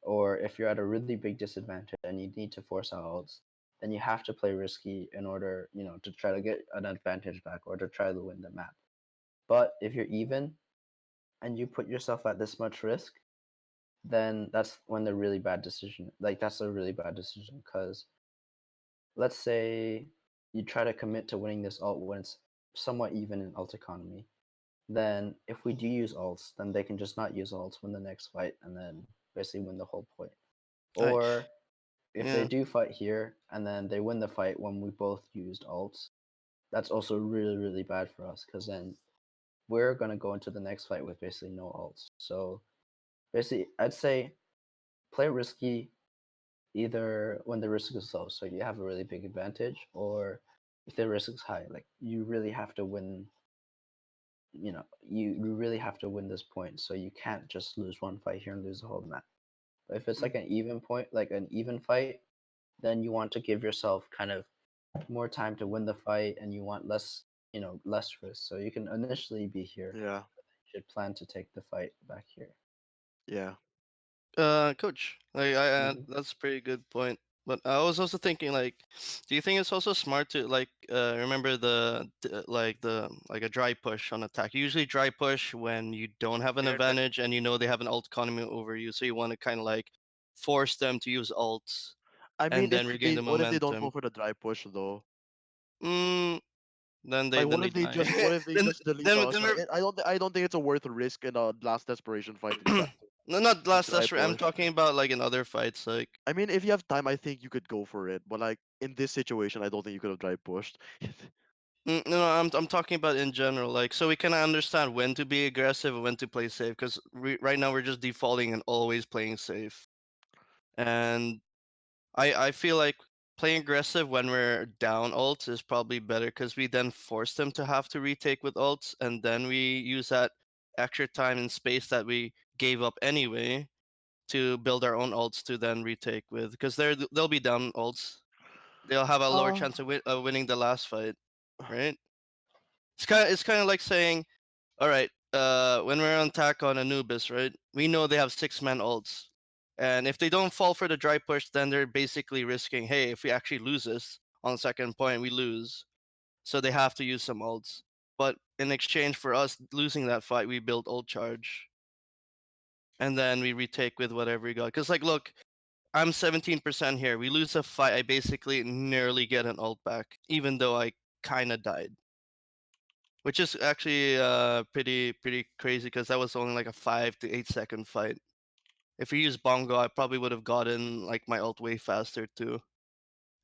Or if you're at a really big disadvantage and you need to force out ults, then you have to play risky in order, to try to get an advantage back or to try to win the map. But if you're even and you put yourself at this much risk, then that's when the really bad decision. Like that's a really bad decision because let's say you try to commit to winning this ult when it's somewhat even in ult economy. Then if we do use ults, then they can just not use ults, win the next fight, and then basically win the whole point. I Or if they yeah. do fight here and then they win the fight when we both used ults, that's also really, really bad for us because then we're going to go into the next fight with basically no ults. So basically, I'd say play risky either when the risk is low, so you have a really big advantage, or if the risk is high, like you really have to win. You really have to win this point, so you can't just lose one fight here and lose the whole map. But if it's like an even point, like an even fight, then you want to give yourself kind of more time to win the fight and you want less risk. So you can initially be here. Yeah, You should plan to take the fight back here. yeah. Coach, like I Hmm. that's a pretty good point. But I was also thinking, like, do you think it's also smart to like remember like a dry push on attack? You usually dry push when you don't have an Yeah, that advantage and you know they have an ult economy over you, so you want to kind of like force them to use ults I and mean, then if regain they the what if they don't go momentum. for the dry push though? Mm, Like, then what they if they die. just what if they then just delete then us? then Like, we're I don't think it's a worth a risk in a last desperation fight to try no, not to last. dry That's right. I'm push. talking about like in other fights, like. I mean, if you have time, I think you could go for it. But like in this situation, I don't think you could have dry pushed. No, I'm talking about in general, like so we can understand when to be aggressive and when to play safe. Because right now we're just defaulting and always playing safe. And I feel like playing aggressive when we're down ults is probably better because we then force them to have to retake with ults, and then we use that extra time and space that we gave up anyway to build our own ults to then retake with. Because they'll be down ults. They'll have a lower uh, chance of winning the last fight, right? It's kind of like saying, all right, when we're on attack on Anubis, right? We know they have 6-man ults, and if they don't fall for the dry push, then they're basically risking, hey, if we actually lose this on the second point, we lose. So they have to use some ults. But in exchange for us losing that fight, we build ult charge, and then we retake with whatever we got. Cause like, look, I'm 17% here. We lose a fight, I basically nearly get an ult back, even though I kind of died. Which is actually pretty crazy because that was only like a 5 to 8 second fight. If we used Bongo, I probably would have gotten like my ult way faster too,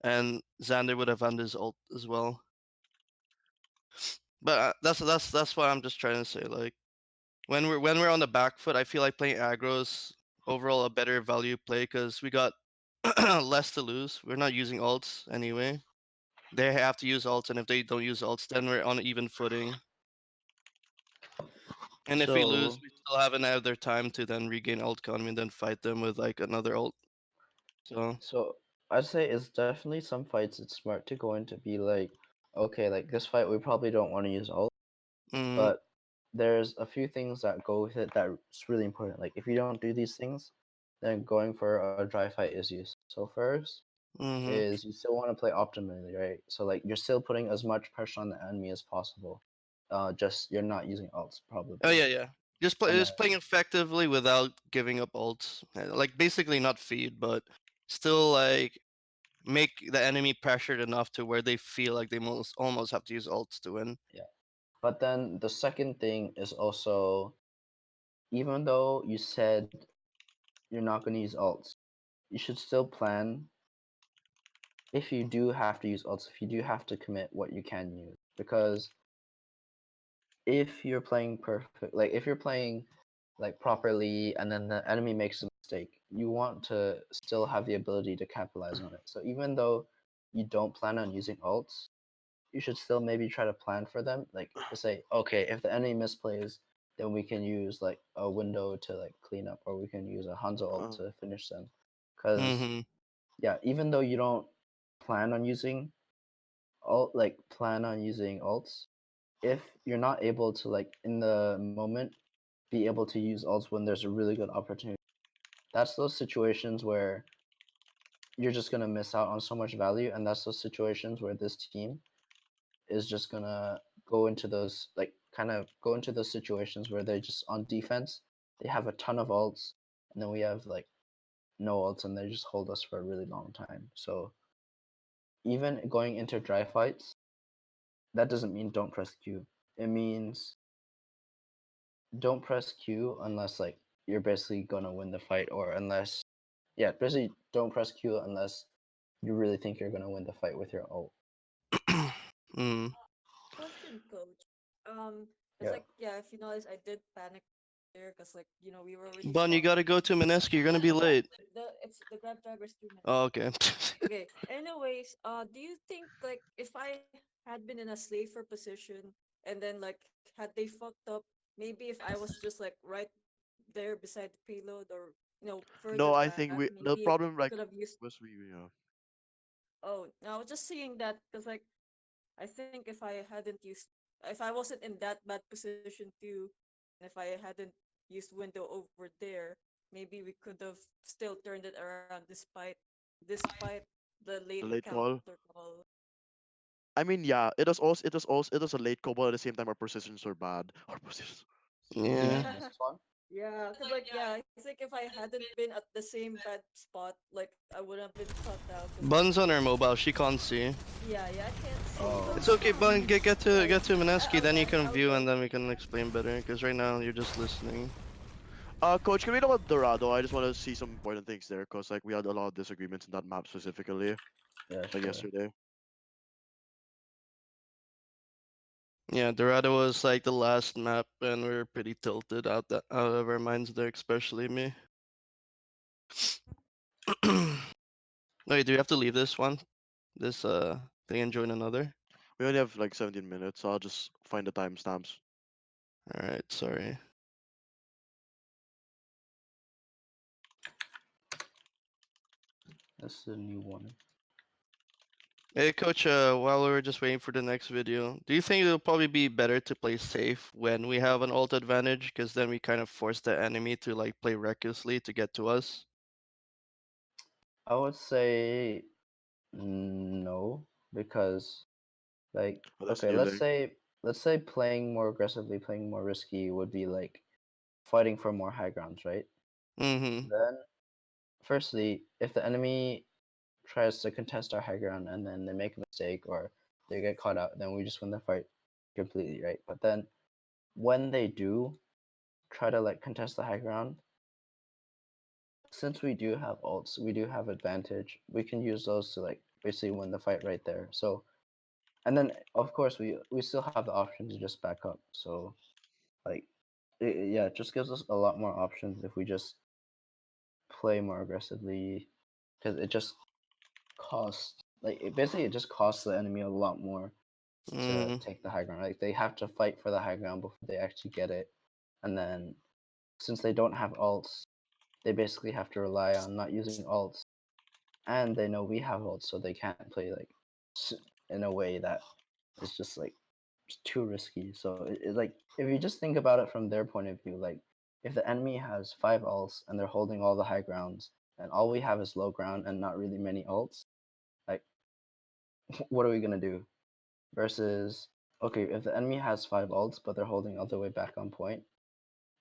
and Xander would have had his ult as well. But that's what I'm just trying to say. Like when we're on the back foot, I feel like playing aggro is overall a better value play because we got less to lose. We're not using ults anyway. They have to use ults, and if they don't use ults, then we're on even footing. And if we lose, So, we still have another time to then regain ult economy and then fight them with like another ult. So, so I'd say it's definitely some fights it's smart to go in to be like, okay, like this fight we probably don't want to use ult, mm, but there's a few things that go with it that's really important. Like if you don't do these things, then going for a dry fight is used. So first mm-hmm. is you still want to play optimally, right? So like you're still putting as much pressure on the enemy as possible. Just you're not using ults Oh probably, yeah. and then Just playing effectively without giving up ults. Like basically not feed, but still like make the enemy pressured enough to where they feel like they most almost have to use ults to win. yeah. But then the second thing is also even though you said you're not going to use ults, you should still plan if you do have to use ults, if you do have to commit what you can use. Because if you're playing perfect, like if you're playing like properly and then the enemy makes a mistake, you want to still have the ability to capitalize on it. So even though you don't plan on using ults, you should still maybe try to plan for them, like to say, okay, if the enemy misplays, then we can use like a window to like clean up, or we can use a Hanzo ult Uh, to finish them. Because Mm-hmm. yeah, even though you don't plan on using plan on using ults, if you're not able to like in the moment be able to use ults when there's a really good opportunity, that's those situations where you're just gonna miss out on so much value, and that's those situations where this team is just gonna go into those like kind of go into those situations where they're just on defense. They have a ton of ults, and then we have like no ults, and they just hold us for a really long time. So even going into dry fights, that doesn't mean don't press Q. It means don't press Q unless like you're basically gonna win the fight, or unless basically don't press Q unless you really think you're gonna win the fight with your ult. Mm. Question, coach. It's Yeah. like, yeah, if you notice, I did panic there because, like, we were already Bun, you stuck. gotta go to Mineski. You're gonna be late. The grab driver's 2 minutes. Oh, okay. Okay. Anyways, do you think like if I had been in a safer position and then like had they fucked up, maybe if I was just like right there beside the payload or further no, I back, think the maybe problem we like could have used. was we Oh, no, I was just saying that because like I think if I hadn't used, if I wasn't in that bad position too, and if I hadn't used window over there, maybe we could have still turned it around despite the late the late counter call. call. I mean, yeah, it was a late call, but at the same time, our positions were bad. Our positions. You mean Yeah. in this one? Yeah, cause like I think if I hadn't been at the same bad spot, like I would have been caught out. Cause like Bun's on her mobile. She can't see. yeah, I can't see, Oh. but It's okay, Bun. Get to Mineski, then you can I'll view, go. and then we can explain better. Because right now you're just listening. Coach, can we talk about Dorado? I just want to see some important things there, cause like we had a lot of disagreements in that map specifically, Yeah, like sure. yesterday. Yeah, Dorado was like the last map, and we were pretty tilted out of our minds there, especially me. Wait, do we have to leave this one? This thing and join another? We only have like 17 minutes, so I'll just find the timestamps. Alright, sorry. This is a new one. Hey coach, while we were just waiting for the next video, do you think it'll probably be better to play safe when we have an ult advantage? Because then we kind of force the enemy to like play recklessly to get to us. I would say no, because like Oh, that's okay, new there. let's say playing more aggressively, playing more risky would be like fighting for more high grounds, right? Mm-hmm. Then firstly, if the enemy tries to contest our high ground and then they make a mistake or they get caught out, then we just win the fight completely, right? But then when they do try to like contest the high ground, since we do have ults, we do have advantage. We can use those to like basically win the fight right there. So, and then of course we still have the option to just back up. So, like, yeah, it just gives us a lot more options if we just play more aggressively, because it just costs it just costs the enemy a lot more to Mm. take the high ground. Like they have to fight for the high ground before they actually get it, and then since they don't have ults, they basically have to rely on not using ults, and they know we have ults, so they can't play like in a way that is just like too risky. So like if you just think about it from their point of view, like if the enemy has 5 ults and they're holding all the high grounds, and all we have is low ground and not really many ults, like what are we gonna do? Versus okay, if the enemy has 5 ults but they're holding all the way back on point,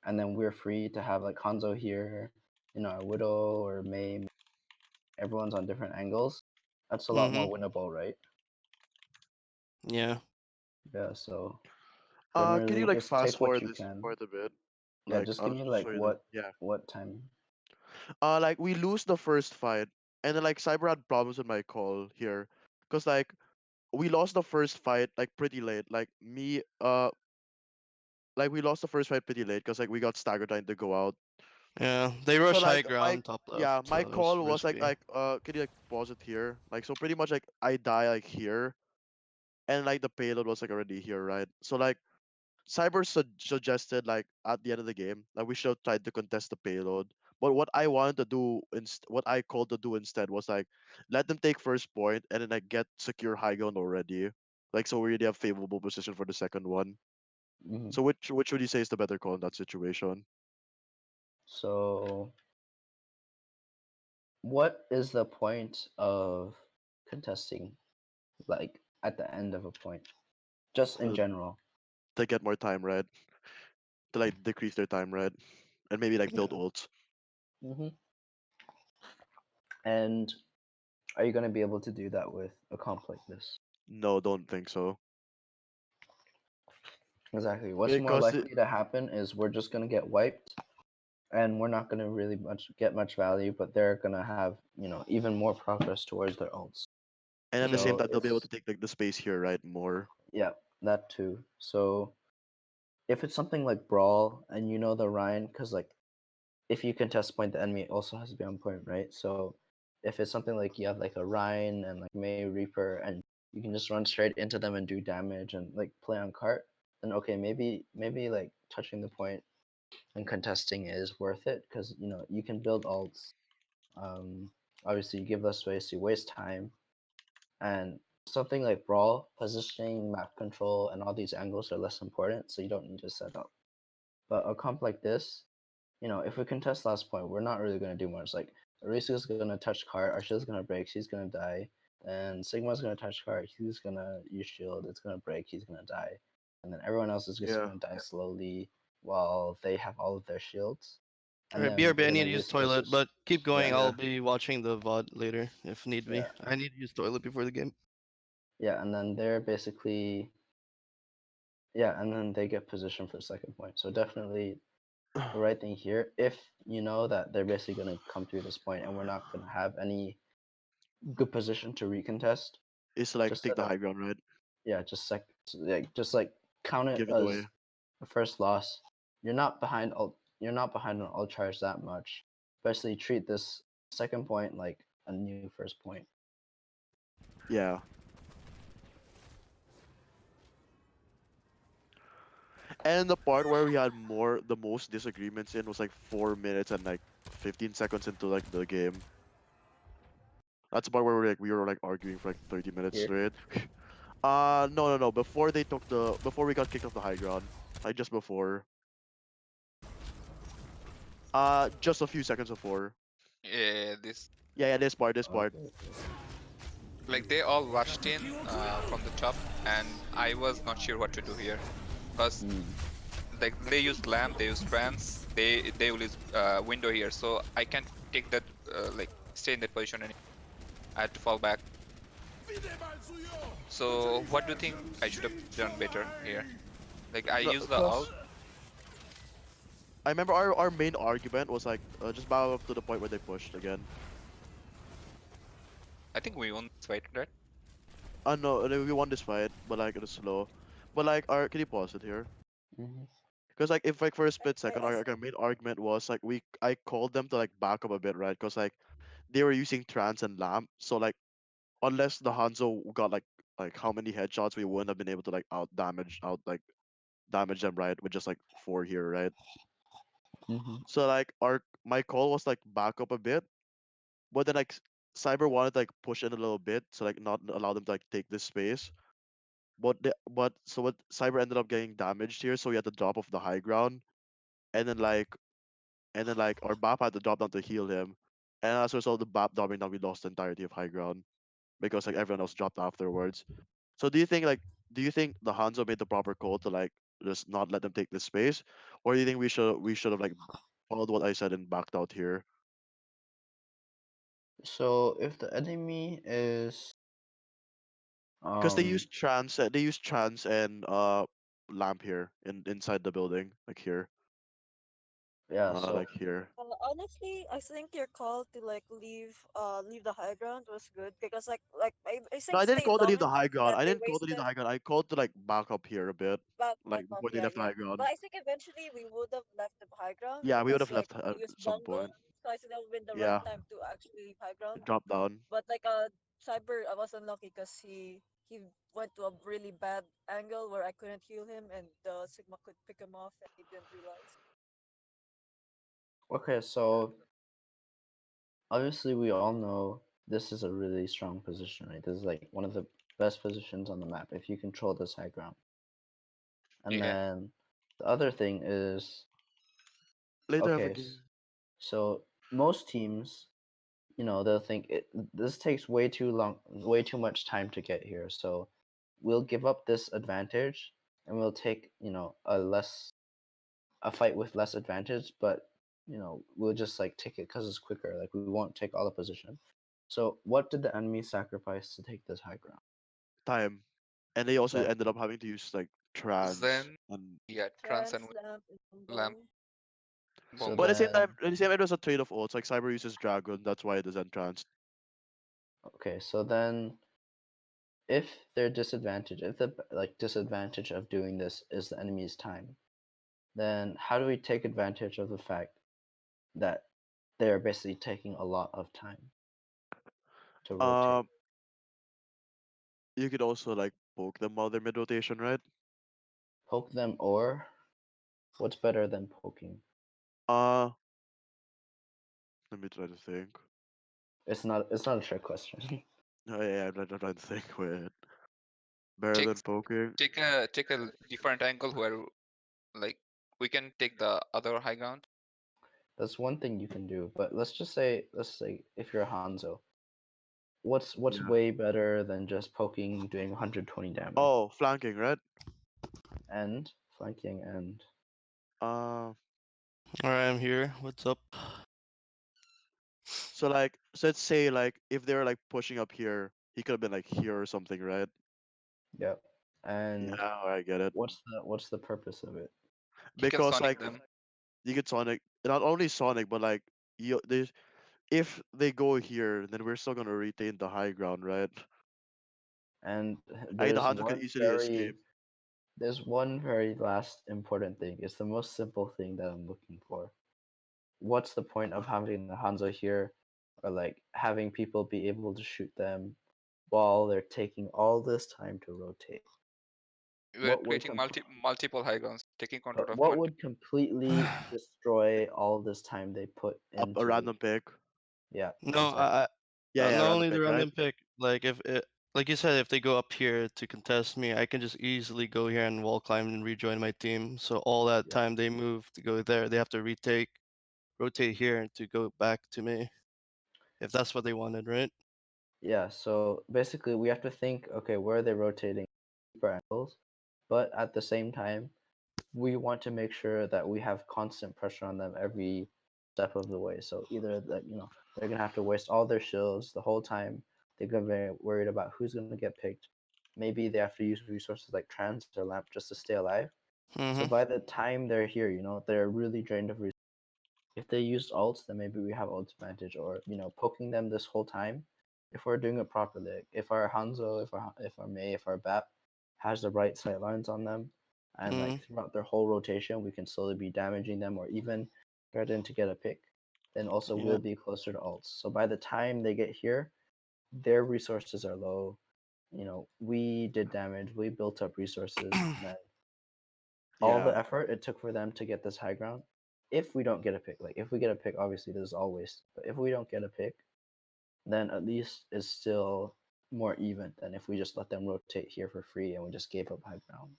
and then we're free to have like Hanzo here, our Widow or May, everyone's on different angles. That's a lot Mm-hmm. more winnable, right? Yeah. Yeah, so Can you generally like just fast take what forward you this can. part a bit? Yeah, Like just give I'll me show like you the yeah. what time. Like we lose the first fight, and then like Cyber had problems with my call here, cause like we lost the first fight like pretty late. Like we lost the first fight pretty late, cause like we got stagger time to go out. Yeah, they So rush high like my ground top yeah, left, my so it was call was risky. can you like pause it here? Like so pretty much like I die like here, and like the payload was like already here, right? So like Cyber suggested like at the end of the game that we should have tried to contest the payload. But what I wanted to do what I called to do instead was like let them take first point and then like get secure high ground already. Like so we already have favorable position for the second one. Hmm. So which would you say is the better call in that situation? So, what is the point of contesting, like at the end of a point, just in Uh, general? to get more time, right? To like decrease their time, right? And maybe like build Yeah. ults. Hmm. And are you going to be able to do that with a comp like this? No, don't think so. Exactly. What's more Because likely to happen is we're just going to get wiped, and we're not going to really get much value, but they're going to have, even more progress towards their ults. and at the Mm. same So time they'll be able it's, to take like the space here, right? More. yeah, that too. So if it's something like Brawl and you know the Ryan, because like if you contest point, the enemy also has to be on point, right? So if it's something like you have like a Ryan and like May Reaper and you can just run straight into them and do damage and like play on cart, then okay, maybe like touching the point and contesting is worth it because you can build ults. Um, Obviously, you give less space, you waste time, and something like Brawl, positioning, map control, and all these angles are less important, so you don't need to set up. But a comp like this, if we contest last point, we're not really going to do much. Like, Arisu's going to touch cart, our shield's going to break, she's going to die. And Sigma's going to touch cart, he's going to use shield, it's going to break, he's going to die. And then everyone else is just Yeah. going to die slowly while they have all of their shields. And Alright, then BRB, we're I going need to to use lose toilet, versus. but keep going. Yeah, I'll Yeah. be watching the VOD later if need be. yeah, I need to use toilet before the game. yeah. And then they're basically. Yeah, and then they get positioned for the second point. So definitely the right thing here, if you know that they're basically going to come through this point and we're not going to have any good position to recontest, Is to like just take set the up. high ground, right? Yeah, just like count it Give it as away. a first loss. You're not behind on all charge that much. Especially treat this second point like a new first point. Yeah. And the part where we had the most disagreements in was like 4 minutes and like 15 seconds into like the game. That's the part where we were like arguing for like 30 minutes Here. straight. No, no, no. Before we got kicked off the high ground, like just before. Just a few seconds before. Yeah, this Yeah, this part. Okay. like they all rushed in from the top, and I was not sure what to do here, because Mm. like they used lamp, they used trance, they will use window here, so I can't take that like stay in that position anymore. I had to fall back. So what do you think I should have done better here? Like I No, used the Close. ult. I remember our main argument was like just bow up to the point where they pushed again. I think we won this fight, right? No, we won this fight, but like it was slow. But like, can you pause it here? Hmm. Because like if like for a split second, our main argument was like I called them to like back up a bit, right? Because like they were using trance and lamp, so like unless the Hanzo got like how many headshots, we wouldn't have been able to like damage them, right, with just like four here, right? Hmm. So like my call was like back up a bit, but then like Cyber wanted to like push in a little bit, so like not allow them to like take this space. But what Cyber ended up getting damaged here, so we had to drop off the high ground, and then like our BAP had to drop down to heal him, and as a result of the BAP dropping down, we lost the entirety of high ground because like everyone else dropped afterwards. So do you think the Hanzo made the proper call to like just not let them take this space, or do you think we should have like followed what I said and backed out here? So if the enemy is Because um they use trance, and, they use trance and, uh, lamp here inside the building, like here. Yeah, so Like here. Honestly, I think your call to like leave the high ground was good because I No, think I didn't stay call to long leave the enough high ground. that I they didn't call to leave the wasted high ground. I called to like back up here a bit, back like off. before they Yeah, left the yeah. high ground. But I think eventually we would have left the high ground Yeah, we would because have like left we at used some jungle, point. so I think that would have been the right Yeah, time to actually leave high ground. drop down. But Cyber, I was unlucky because he went to a really bad angle where I couldn't heal him, and the Sigma could pick him off, and he didn't realize. okay, so obviously we all know this is a really strong position, right? This is like one of the best positions on the map if you control this high ground. And Yeah. then the other thing is, Later, have a okay, game. so most teams, they'll think this takes way too long, way too much time to get here. So we'll give up this advantage and we'll take, a fight with less advantage, but we'll just like take it because it's quicker. Like we won't take all the position. So what did the enemy sacrifice to take this high ground? Time. And they also That ended up having to use like trans Then and. yeah, trans and Trans lamp and lamp combo. so But bombo. then at the same time, it was a trade of ults. Like Cyber uses Dragon, that's why it is entranced. okay, so then if their disadvantage, if the like disadvantage of doing this is the enemy's time, then how do we take advantage of the fact that they're basically taking a lot of time to rotate? Um, you could also like poke them while they're mid rotation, right? Poke them, or what's better than poking? Uh, Let me try to think. It's not a trick question. Oh yeah, I'm trying to think. Wait, better Take than poking. take a different angle where like we can take the other high ground. That's one thing you can do, but let's say if you're Hanzo, what's Yeah. way better than just poking, doing 120 damage, Oh, flanking, right? and flanking, and Uh, Alright, I'm here. What's up? so let's say like if they were like pushing up here, he could have been like here or something, right? yep. And Yeah, I get it. what's the purpose of it? He can Because sonic like them. you get Sonic, not only Sonic, but like there's if they go here, then we're still gonna retain the high ground, right? And I the Hanzo could easily escape. there's one very last important thing. It's the most simple thing that I'm looking for. What's the point of having the Hanzo here, or like having people be able to shoot them while they're taking all this time to rotate? We're What would creating multiple high grounds, taking control but of what would completely destroy all this time they put A into the random pick. yeah, No, exactly. Yeah, yeah, not random only the pick, right? random pick. Like if it, like you said, if they go up here to contest me, I can just easily go here and wall climb and rejoin my team. So all that Yeah. time they move to go there, they have to rotate here to go back to me. If that's what they wanted, right? Yeah, so basically we have to think, okay, where are they rotating deeper angles? But at the same time, we want to make sure that we have constant pressure on them every step of the way. So either that, they're gonna have to waste all their shields the whole time. They're gonna be worried about who's gonna get picked. Maybe they have to use resources like trans or lamp just to stay alive. So Mm-hmm. by the time they're here, they're really drained of resources. If they used ults, then maybe we have ult advantage, or poking them this whole time. If we're doing it properly, like, if our Hanzo, if our Mei, if our Bap has the right sight lines on them, and Mm-hmm. like throughout their whole rotation, we can slowly be damaging them, or even threaten to get a pick. Then also Yeah. we'll be closer to ults. So by the time they get here, their resources are low. We did damage, we built up resources, and then all Yeah. the effort it took for them to get this high ground. If we don't get a pick, like if we get a pick, obviously this is all waste. But if we don't get a pick, then at least it's still more even than if we just let them rotate here for free and we just gave up high ground.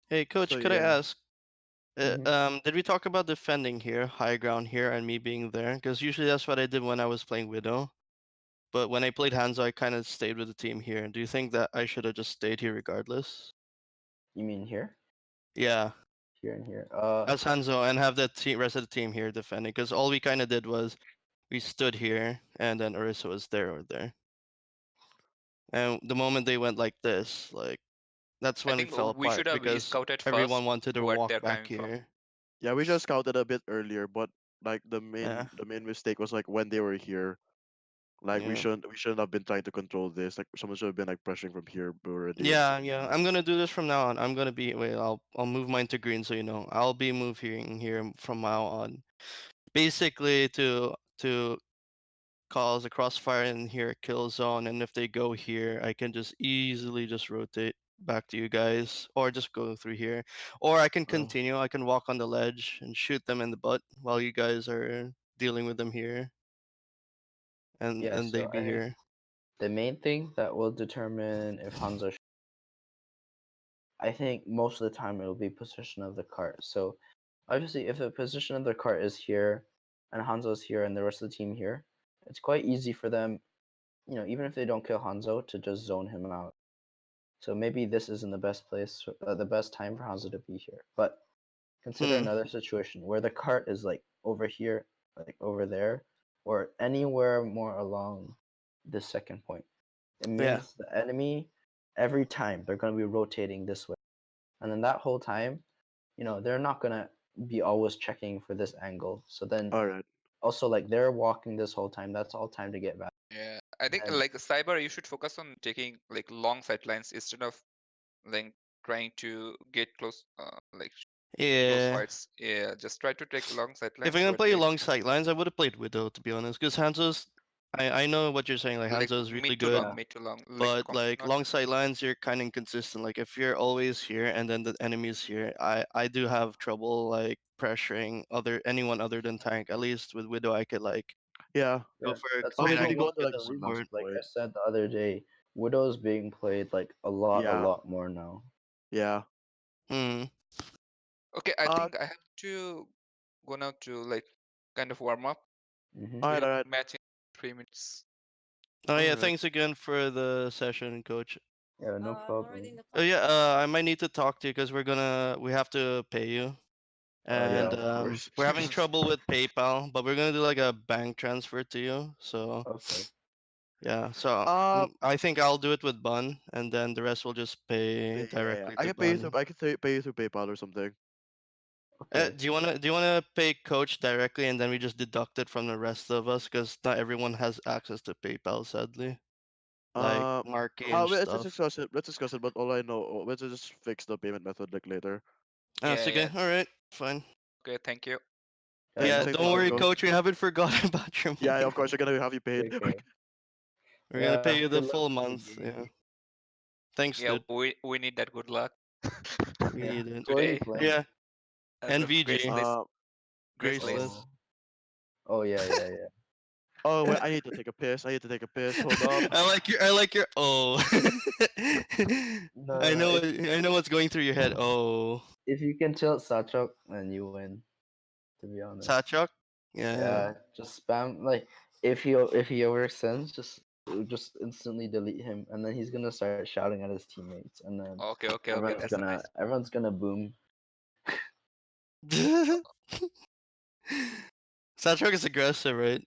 Hey, So coach, could I yeah. ask? Hmm. Did we talk about defending here, high ground here, and me being there? Because usually that's what I did when I was playing Widow. But when I played Hanzo, I kind of stayed with the team here. Do you think that I should have just stayed here regardless? You mean here, Yeah, here, and here? as Hanzo, and have the rest of the team here defending. Because all we kind of did was we stood here, and then Orisa was there or there. And the moment they went like this, like that's I when it think fell we apart should have because scouted everyone first wanted to where walk they're back coming from. here. Yeah, we just scouted a bit earlier, but like Yeah. the main mistake was like when they were here. Like Yeah. we shouldn't have been trying to control this. Like someone should have been like pressuring from here already. Yeah, yeah. I'm gonna do this from now on. I'm gonna be wait. I'll move mine to green so you know. I'll be moving here from now on. Basically to cause a crossfire in here, kill zone, and if they go here, I can just easily just rotate back to you guys, or just go through here, or I can Oh. continue. I can walk on the ledge and shoot them in the butt while you guys are dealing with them here, Yeah, and they so be I think here. the main thing that will determine if Hanzo, I think most of the time it'll be position of the cart. So obviously, if the position of the cart is here, and Hanzo's here, and the rest of the team here, it's quite easy for them, even if they don't kill Hanzo, to just zone him out. So maybe this isn't the best place, the best time for Hanzo to be here. But consider Hmm. another situation where the cart is like over here, like over there, or anywhere more along this second point. It Yeah. means the enemy, every time they're going to be rotating this way. And then that whole time, they're not going to be always checking for this angle. So then All right. also, like, they're walking this whole time. That's all time to get back. Yeah, I think And like Cyber, you should focus on taking like long sightlines instead of like trying to get close, close Yeah. fights. Yeah, just try to take long If sightlines I'm so gonna at play least along sight lines, I would have played Widow to be honest, because Hanzo's. I know what you're saying. Like like Hanzo's really mid to good, long, yeah, mid to long, like but like not. long sight lines, you're kind of inconsistent. Like if you're always here and then the enemy's here, I do have trouble like pressuring anyone other than tank. At least with Widow, I could like Yeah. go yeah, for a that's I was great also really angle, going one to of get like the the reasons. Widow's support. Like I point. said the other day, Widow's being played like a Yeah. lot more now. Yeah. Hmm. Okay, I Uh. think I have to go now to like kind of warm up. Mm-hmm. All We right. have All right. match in 3 minutes. Oh All yeah, right. thanks again for the session, coach. Yeah, no I'm already problem. in the Oh yeah, conference. I might need to talk to you because we have to pay you. Yeah. And Yeah. Of course. we're having trouble with PayPal, but we're gonna do like a bank transfer to you. So Okay. yeah, so Uh. I think I'll do it with Bun, and then the rest will just pay Yeah. Yeah. Yeah. directly I to can pay you through. Bun. I can pay you through PayPal or something. Okay. Do you wanna pay Coach directly, and then we just deduct it from the rest of us, because not everyone has access to PayPal, sadly. Like Uh. Marky and Let's just stuff. discuss it. Let's discuss it. But all I know, let's just fix the payment method like later. Yeah, So yeah. okay, all right, fine. Okay, thank you. Yeah, Yeah, no Thanks, don't worry, problem. Marco. Coach. We haven't forgotten about your Yeah. money. Of course, we're gonna have you paid. Take care. We're gonna pay Yeah, you the good luck full to you, month. Yeah. Gigi. Thanks, Yeah, dude. we need that good luck We Yeah. need it. Who are you today playing? Yeah. as And a VG. graceless, uh. graceless. Graceless. Oh. Oh yeah, yeah, yeah. Oh wait, I need to take a piss. I need to take a piss. Hold up. I like your oh. No, I no, no. know If I know what's going through your head. Oh. if you can tilt Sachok, then you win. To be honest. Sachok? Yeah. Yeah, just spam like if he overextends, just instantly delete him, and then he's gonna start shouting at his teammates, and then Okay, okay, okay. everyone's That's a gonna nice. everyone's gonna boom. Sachok is aggressive, right?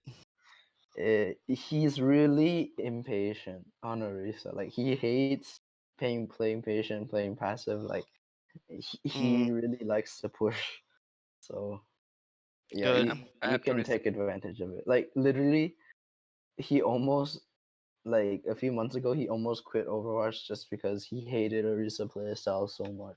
He's really impatient on Orisa. Like he hates playing patient, playing passive. Like he Mm, really likes to push. So yeah, good. I you have to can take advantage of it. Like literally, he almost like a few months ago he almost quit Overwatch just because he hated Orisa playstyle so much.